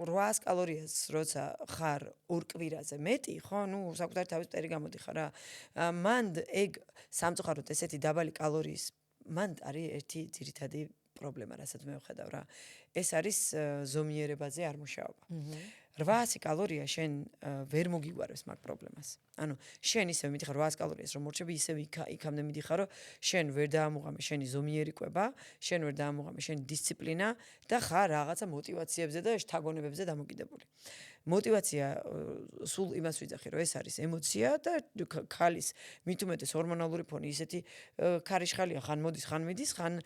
800 კალორიას როცა ხარ ორ კვირაზე მეტი, ხო, ნუ საკუთარი თავის მტერი გამოდიხარ რა. მანდ ეგ სამწუხაროდ ესეთი დაბალი კალორიის მანდ არის ერთი ძირითადი პრობლემა, რასაც მე ვხედავ რა. ეს არის ზომიერებაზე არ მუშაობა. 800 კალორია შენ ვერ მოგიგვარებს მაგ პრობლემას. ანუ შენ ისევ მიდიხარ 800 კალორიას რომ მორჩები, ისევ იქამდე მიდიხარო, შენ ვერ დაამუღამე შენი ზომიერი კვება, შენ ვერ დაამუღამე შენი დისციპლინა და ხარ რაღაცა мотиваციებზე და შთაგონებებზე დამოკიდებული. мотиваცია სულ იმას ვიძახი, რომ ეს არის ემოცია და ქალის მით უმეტეს ჰორმონალური ფონი ისეთი ქარიშხალია, ხან მოდის, ხან მიდის, ხან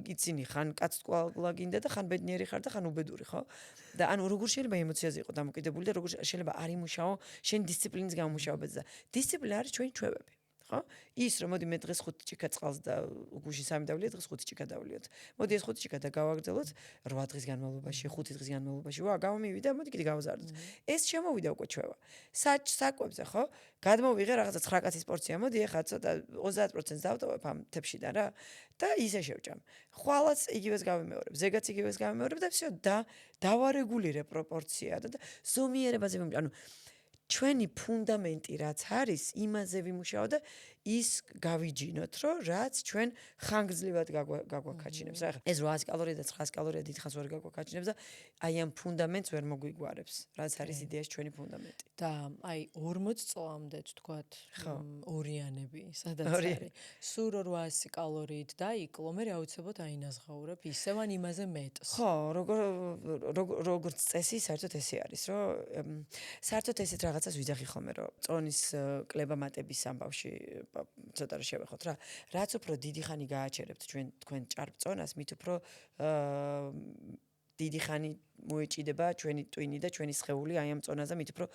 იცინი, ხან კაცტკვალა გინდა და ხან ბედნიერი ხარ და ხან უბედური, ხო? და ანუ როგორ შეიძლება ემოციაზე იყო დამოკიდებული და როგორ შეიძლება არ იმუშაო შენ დისციპლინის გამომუშავებაზე და დისციპლინა არის ჩვენი ჩვევები. ხო? ის რომ მოდი მე დღეს 5 ჭიქა წყალს და გუში 3 დავლიოთ, დღეს 5 ჭიქა დავლიოთ. მოდი ეს 5 ჭიქა და გავაგრძელოთ 8 დღის განმავლობაში, 5 დღის განმავლობაში. ვა, გამომივიდა, მოდი კიდე გავაზარდოთ. ეს შემოვიდა უკვე ჩვევა. საკვებზე, ხო? გადმოვიღე რაღაცა 9 კაცის პორცია, მოდი ეხლა ცოტა 30%-ს დავტოვებ ამ თებშიდან რა და ისე შევჭამ. ხვალაც იგივეს გავიმეორებ, ზეგაც იგივეს გავიმეორებ და всё და დავარეგულირებ პროპორცია და ზომიერებაზე ანუ ჩვენი ფუნდამენტი რაც არის, იმაზე ვიმუშაო და ის გავიჯინოთ, რომ რაც ჩვენ ხანგრძლივად გაგვაქაჩინებს. რა ეს 800 კალორია და 900 კალორია დიდხანს ვერ გაგვაქაჩინებს და აი ამ ფუნდამენტს ვერ მოგვიგვარებს. რაც არის იდეაში ჩვენი ფუნდამენტი. და აი 40 წლამდე თქვათ, ორიანები, სადაც არის. სულ 800 კალორიით დაიკლო, მე აუცილებლად აინაზღაურებ ისევ ან იმაზე მეტს. ხო, როგორც წესი, საერთოდ ესე არის, რომ საერთოდ ესეთ რაღაცას ვიძახი ხოლმე, რომ წონის კლება მატების ამბავში ცოტა რა შევეხოთ რა. რაც უფრო დიდი ხანი გააჩერებთ თქვენ ჭარბწონას, მით უფრო დიდი ხანი მოეჭიდება ჩვენი ტვინი და ჩვენი სხეული აი ამ წონაზე, მით უფრო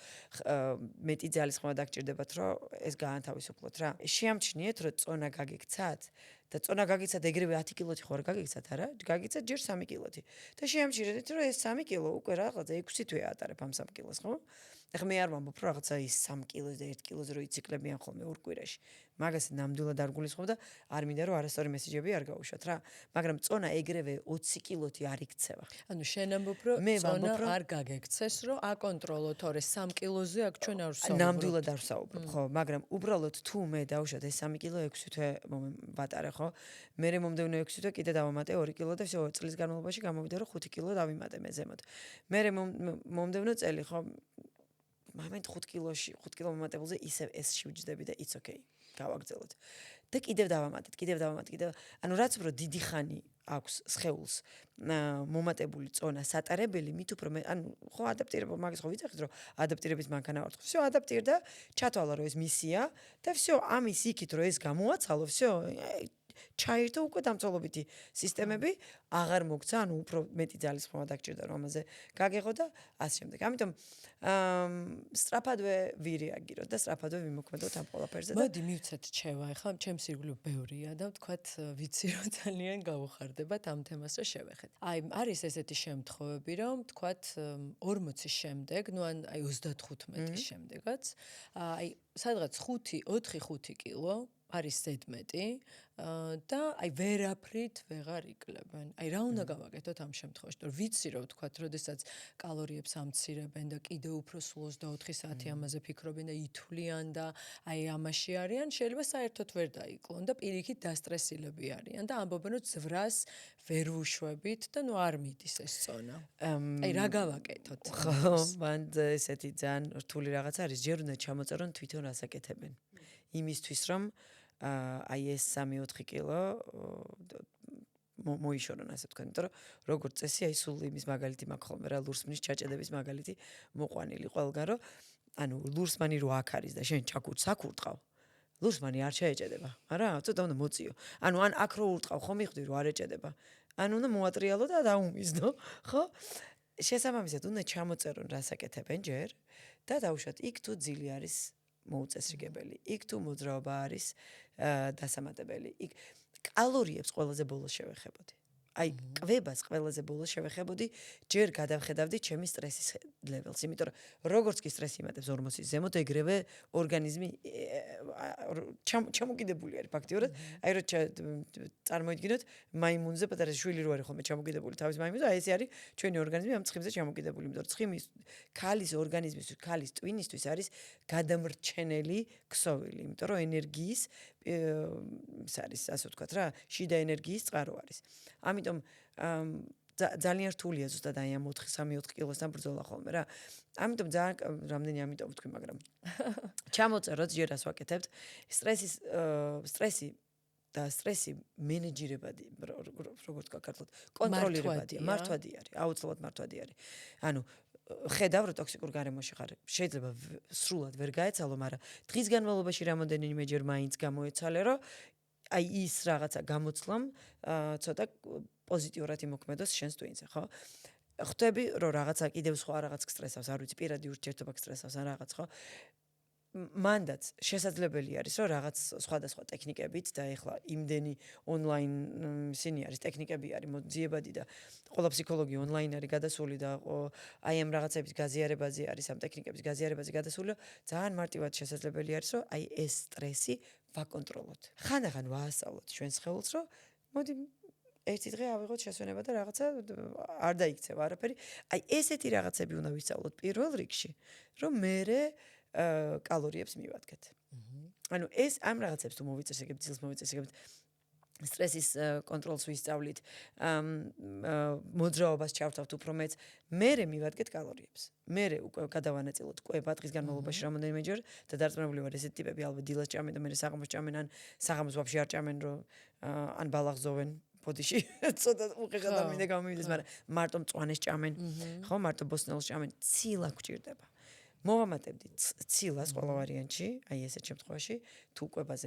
მეტი ძალის ხმა დაგჭირდებათ, რომ ეს გაანთავისუფლოთ რა. შეამჩნიეთ, რომ წონა გაგიქცათ და წონა გაგიცათ ეგრევე 10 კილოთი ხო არ გაგიქცათ არა? გაგიცათ ჯერ 3 კილოთი. და შეამჩნიეთ, რომ ეს 3 კილო უკვე რაღაცა 6 თვე ატარებ ამ 3 კილოს, ხო? ეხლა მე არ ვამბობ, რომ რაღაცა ის 3 კილოს და 1 კილოზე რო იციკლებიან ხოლმე ორ კვირაში. მაგას ნამდვილად არ გულისხმობ და არ მინდა რომ არასწორი მესიჯები არ გაუშვათ რა. მაგრამ წონა ეგრევე 20 კილოთი არ იქცევა. ანუ შენ ამბობ, რომ წონა არ გაგექცეს, რომ აკონტროლოთ, თორე 3 კილოზე აქ ჩვენ არ ვსაუბრობთ. ნამდვილად არ ვსაუბრობ, ხო, მაგრამ უბრალოდ თუ მე დავუშვათ ეს 3 კილო 6 თვე ვატარე, ხო? მე მომდევნო 6 თვე კიდე დავამატე 2 კილო და всё წლის განმავლობაში გამოვიდა რომ 5 კილო დავიმატე მე ზემოთ. მე მომდევნო წელი, ხო? მომენტ 5 კილო მომატებულზე ისევ ეს შევჯდები და it's okay. გავაგრძელოთ. და კიდევ დავამატეთ. ანუ რაც უფრო დიდი ხანი აქვს სხეულს მომატებული წონა სატარებელი, მით უფრო ანუ ხო ადაპტირება მაგის ხო ვიცახით რომ ადაპტირების მანქანა ვარ. всё ადაპტირდა, ჩათვალა რომ ეს მისია და всё ამის იქით რომ ეს გამოაცალო, всё ჩაირთო უკვე დამწოლობითი სისტემები, აღარ მოგცა, ანუ უფრო მეტი ძალის ხმა დაგჭირდა რომ ამაზე გაგეღო და ასე შემდეგ. ამიტომ სწრაფადვე ვირეაგიროთ და სწრაფადვე ვიმოქმედოთ ამ ყველაფერზე და მოდი მივცეთ რჩევა, ახლა ჩემს ირგვლივ ბევრია და ვთქვათ ვიცი რომ ძალიან გაუხარდებათ ამ თემას რა შევეხეთ. აი არის ესეთი შემთხვევები რომ ვთქვათ 40-ის შემდეგ, ნუ აი 35-ის შემდეგაც, აი სადღაც 4-5 კილო არის ზედმეტი და აი ვერაფრით ვეღარ იკლებენ. აი რა უნდა გავაკეთოთ ამ შემთხვევაში? რომ ვიცი რომ ვთქვათ, როდესაც კალორიებს ამცირებენ და კიდევ უფრო სულ 24 საათი ამაზე ფიქრობენ და ითვლიან და აი ამაში არიან, შეიძლება საერთოდ ვერ დაიკლონ და პირიქით დასტრესილები არიან და ამბობენ რომ ზვრას ვერ ვუშვებით და ნუ არ მიდის ეს წონა. აი რა გავაკეთოთ? ხო, მან ესეთი ძალიან რთული რაღაც არის, ჯერ უნდა ჩამოწერონ თვითონ რას აკეთებენ. იმისთვის რომ აი ეს 3-4 კილო მოიშორონ ასე თქვენ, იმიტომ რომ როგორც წესი აი სულ იმის მაგალითი მაქვს ხოლმე რა ლურსმნის ჩაჭედების მაგალითი მოყვანილი ყველგან რომ ანუ ლურსმანი რო აქ არის და შენ საკურტყავ ლურსმანი არ შეეჭედება არა ცოტა უნდა მოწიო ანუ ან აქ რო ურტყავ ხო მიხვდი რომ არ ეჭედება ანუ უნდა მოატრიალო და დაუმიზნო ხო შესაბამისად უნდა ჩამოწერონ რას აკეთებენ ჯერ და დავუშვათ იქ თუ ძილი არის მოუწესრიგებელი იქ თუ მოძრაობა არის დასამატებელი იქ კალორიებს ყველაზე ბოლოს შევეხებოდი. აი, კვებას ყველაზე ბოლოს შევეხებოდი, ჯერ გადავხედავდი ჩემი სტრესის ლეველს, იმიტომ რომ როგორც კი სტრესი იმატებს 40-ის ზემოთ, ეგრევე ორგანიზმი ჩამოკიდებული არის ფაქტიურად. აი, რო წარმოიდგინოთ, მაიმუნზე პატარა შვილი რო არის ხოლმე ჩამოკიდებული თავის მაიმუნზე, აი ესე არის ჩვენი ორგანიზმი ამ ცხიმზე ჩამოკიდებული, იმიტომ რომ ცხიმის ქალის ორგანიზმისთვის, ქალის ტვინისთვის არის გადამრჩენელი ქსოვილი, იმიტომ რომ ენერგიის ეს არის ასე ვთქვათ რა, შიდა ენერგიის წყარო არის. ამიტომ ძალიან რთულია ზუსტად აი ამ 4-3-4 კილოსთან ბრძოლა ხოლმე რა. ამიტომ ძალიან რამდენი ამიტომ ვთქვი, მაგრამ ჩამოწეროთ ჯერ რას ვაკეთებთ. სტრესი მენეჯირებადი, როგორც გაქართლოთ, კონტროლირებადი, მართვადი არის, აუცილებლად მართვადი არის. ანუ ხედავ რომ ტოქსიკურ გარემოში ხარ, შეიძლება სრულად ვერ გაეცალო, მაგრამ დღის განმავლობაში რამოდენიმეჯერ მაინც გამოეცალე, რომ აი ის რაღაცა გამოცლამ ცოტა პოზიტიურად იმოქმედოს შენს ტვინზე, ხო? ხვდები რომ რაღაცა კიდევ სხვა რაღაც გსტრესავს, არ ვიცი, პირადი ურთიერთობა გსტრესავს ან რაღაც, ხო? მანდაც შესაძლებელი არის, რომ რაღაც სხვადასხვა ტექნიკებით და ეხლა იმდენი ონლაინ ისინი არის, ტექნიკები არის მოძიებადი და ყველა ფსიქოლოგი ონლაინ არის გადასული და აი ამ რაღაცების გაზიარებაზე არის, ამ ტექნიკების გაზიარებაზე გადასული, ძალიან მარტივად შესაძლებელი არის, რომ აი ეს სტრესი ვაკონტროლოთ. ხანდახან ვაასწავლოთ ჩვენს სხეულს, რომ მოდი ერთი დღე ავიღოთ შესვენება და რაღაცა არ დაიქცევა არაფერი. აი ესეთი რაღაცები უნდა ვისწავლოთ პირველ რიგში, რომ მერე კალორიებს მივადგეთ. ანუ ეს ამ რაღაცებს თუ მოვიწესრიგებთ, ძილს მოვიწესრიგებთ, სტრესის კონტროლს ვისწავლით, მოძრაობას ჩავთავთ უფრო მეც, მერე მივადგეთ კალორიებს. მერე უკვე გადავანაწილოთ კვება დღის განმავლობაში რამოდენიმეჯერ და დარწმუნებული ვარ ესეთი ტიპები ალბათ დილას ჭამენ და მერე საღამოს ჭამენ ან საღამოს ვაფშე არ ჭამენ რომ ან ბალახზოვენ ბოდიში ცოტა უხეშად ამინდა გამომივიდეს, მაგრამ მარტო მწვანეს ჭამენ, ხო, მარტო ბოსტნეულს ჭამენ, ცილა გვჭირდება. მოვამატებდით ცილას ყველა ვარიანტში, აი ესეთ შემთხვევაში, თუ კვებას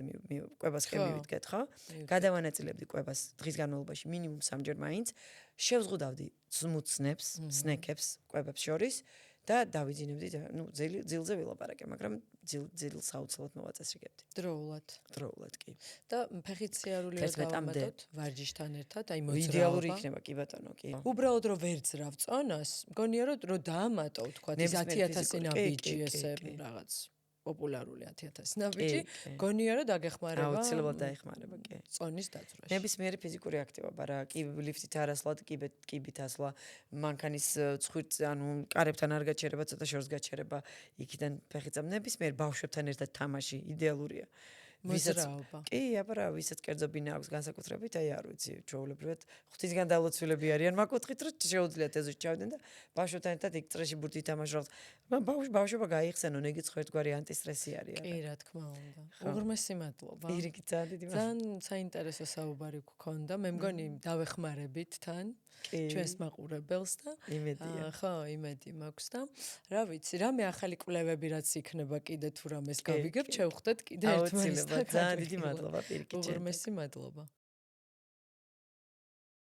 ხე მივიდგეთ, ხო? გადავანაწილებდი კვებას დღის განმავლობაში მინიმუმ 3 ჯერ მაინც, შევზღუდავდი სმუთსნებს, სნეკებს კვებებს შორის და დავიძინებდი, ნუ ძილზე ვილაპარაკე, მაგრამ ძილს აუცილებლად მოვაწესრიგებდი. დროულად კი. და ფეხით სიარული არ დავამატოთ ვარჯიშთან ერთად, აი მოძრაობა. იდეალური იქნება კი ბატონო, კი. უბრალოდ რომ ვერ ძრავ წონას, მგონია რომ დაამატო, თქვა ის 10,000 ნაბიჯი ესე რაღაც პოპულარული 10,000 ნაბიჯი, მგონია რომ დაგეხმარება. აუცილებლად დაეხმარება, კი. წონის დაწვრაში. ნებისმიერი ფიზიკური აქტივობა რა, კი ლიფტით არასვლა, კიბით ასვლა, მანქანის ცხვირს, ანუ კარებთან არ გაჩერება, ცოტა შორს გაჩერება, იქიდან ფეხი წამ, ნებისმიერ ბავშვებთან ერთად თამაში იდეალურია. მოძრაობა. კი, აბა, ვისაც კერძობინა აქვს განსაკუთრებით, აი არ ვიცი, ჩვეულებრივად ღვთისგან დალოცულები არიან, მაგუთხით რომ შეუძლიათ ეზოში ჩავდნენ და ბავშვებთან ერთად იქ წრეში ბურთი თამაშობს. ბავშვობა გაიხსენონ, ეგიც ხო ერთგვარი ანტისტრესი არის. კი, რა თქმა უნდა. უღრმესი მადლობა. პირიქით, ძალიან დიდი მადლობა. ძალიან საინტერესო საუბარი გქონდა. მე მგონი დავეხმარებით თან ჩვენს მაყურებელს და იმედია. ხო, იმედი მაქვს და რა ვიცი, რამე ახალი კვლევები რაც იქნება კიდე თუ რამეს გავიგებ, შევხვდეთ კიდე ერთმანეთს. ძალიან დიდი მადლობა პირიქით. უღრმესი მადლობა.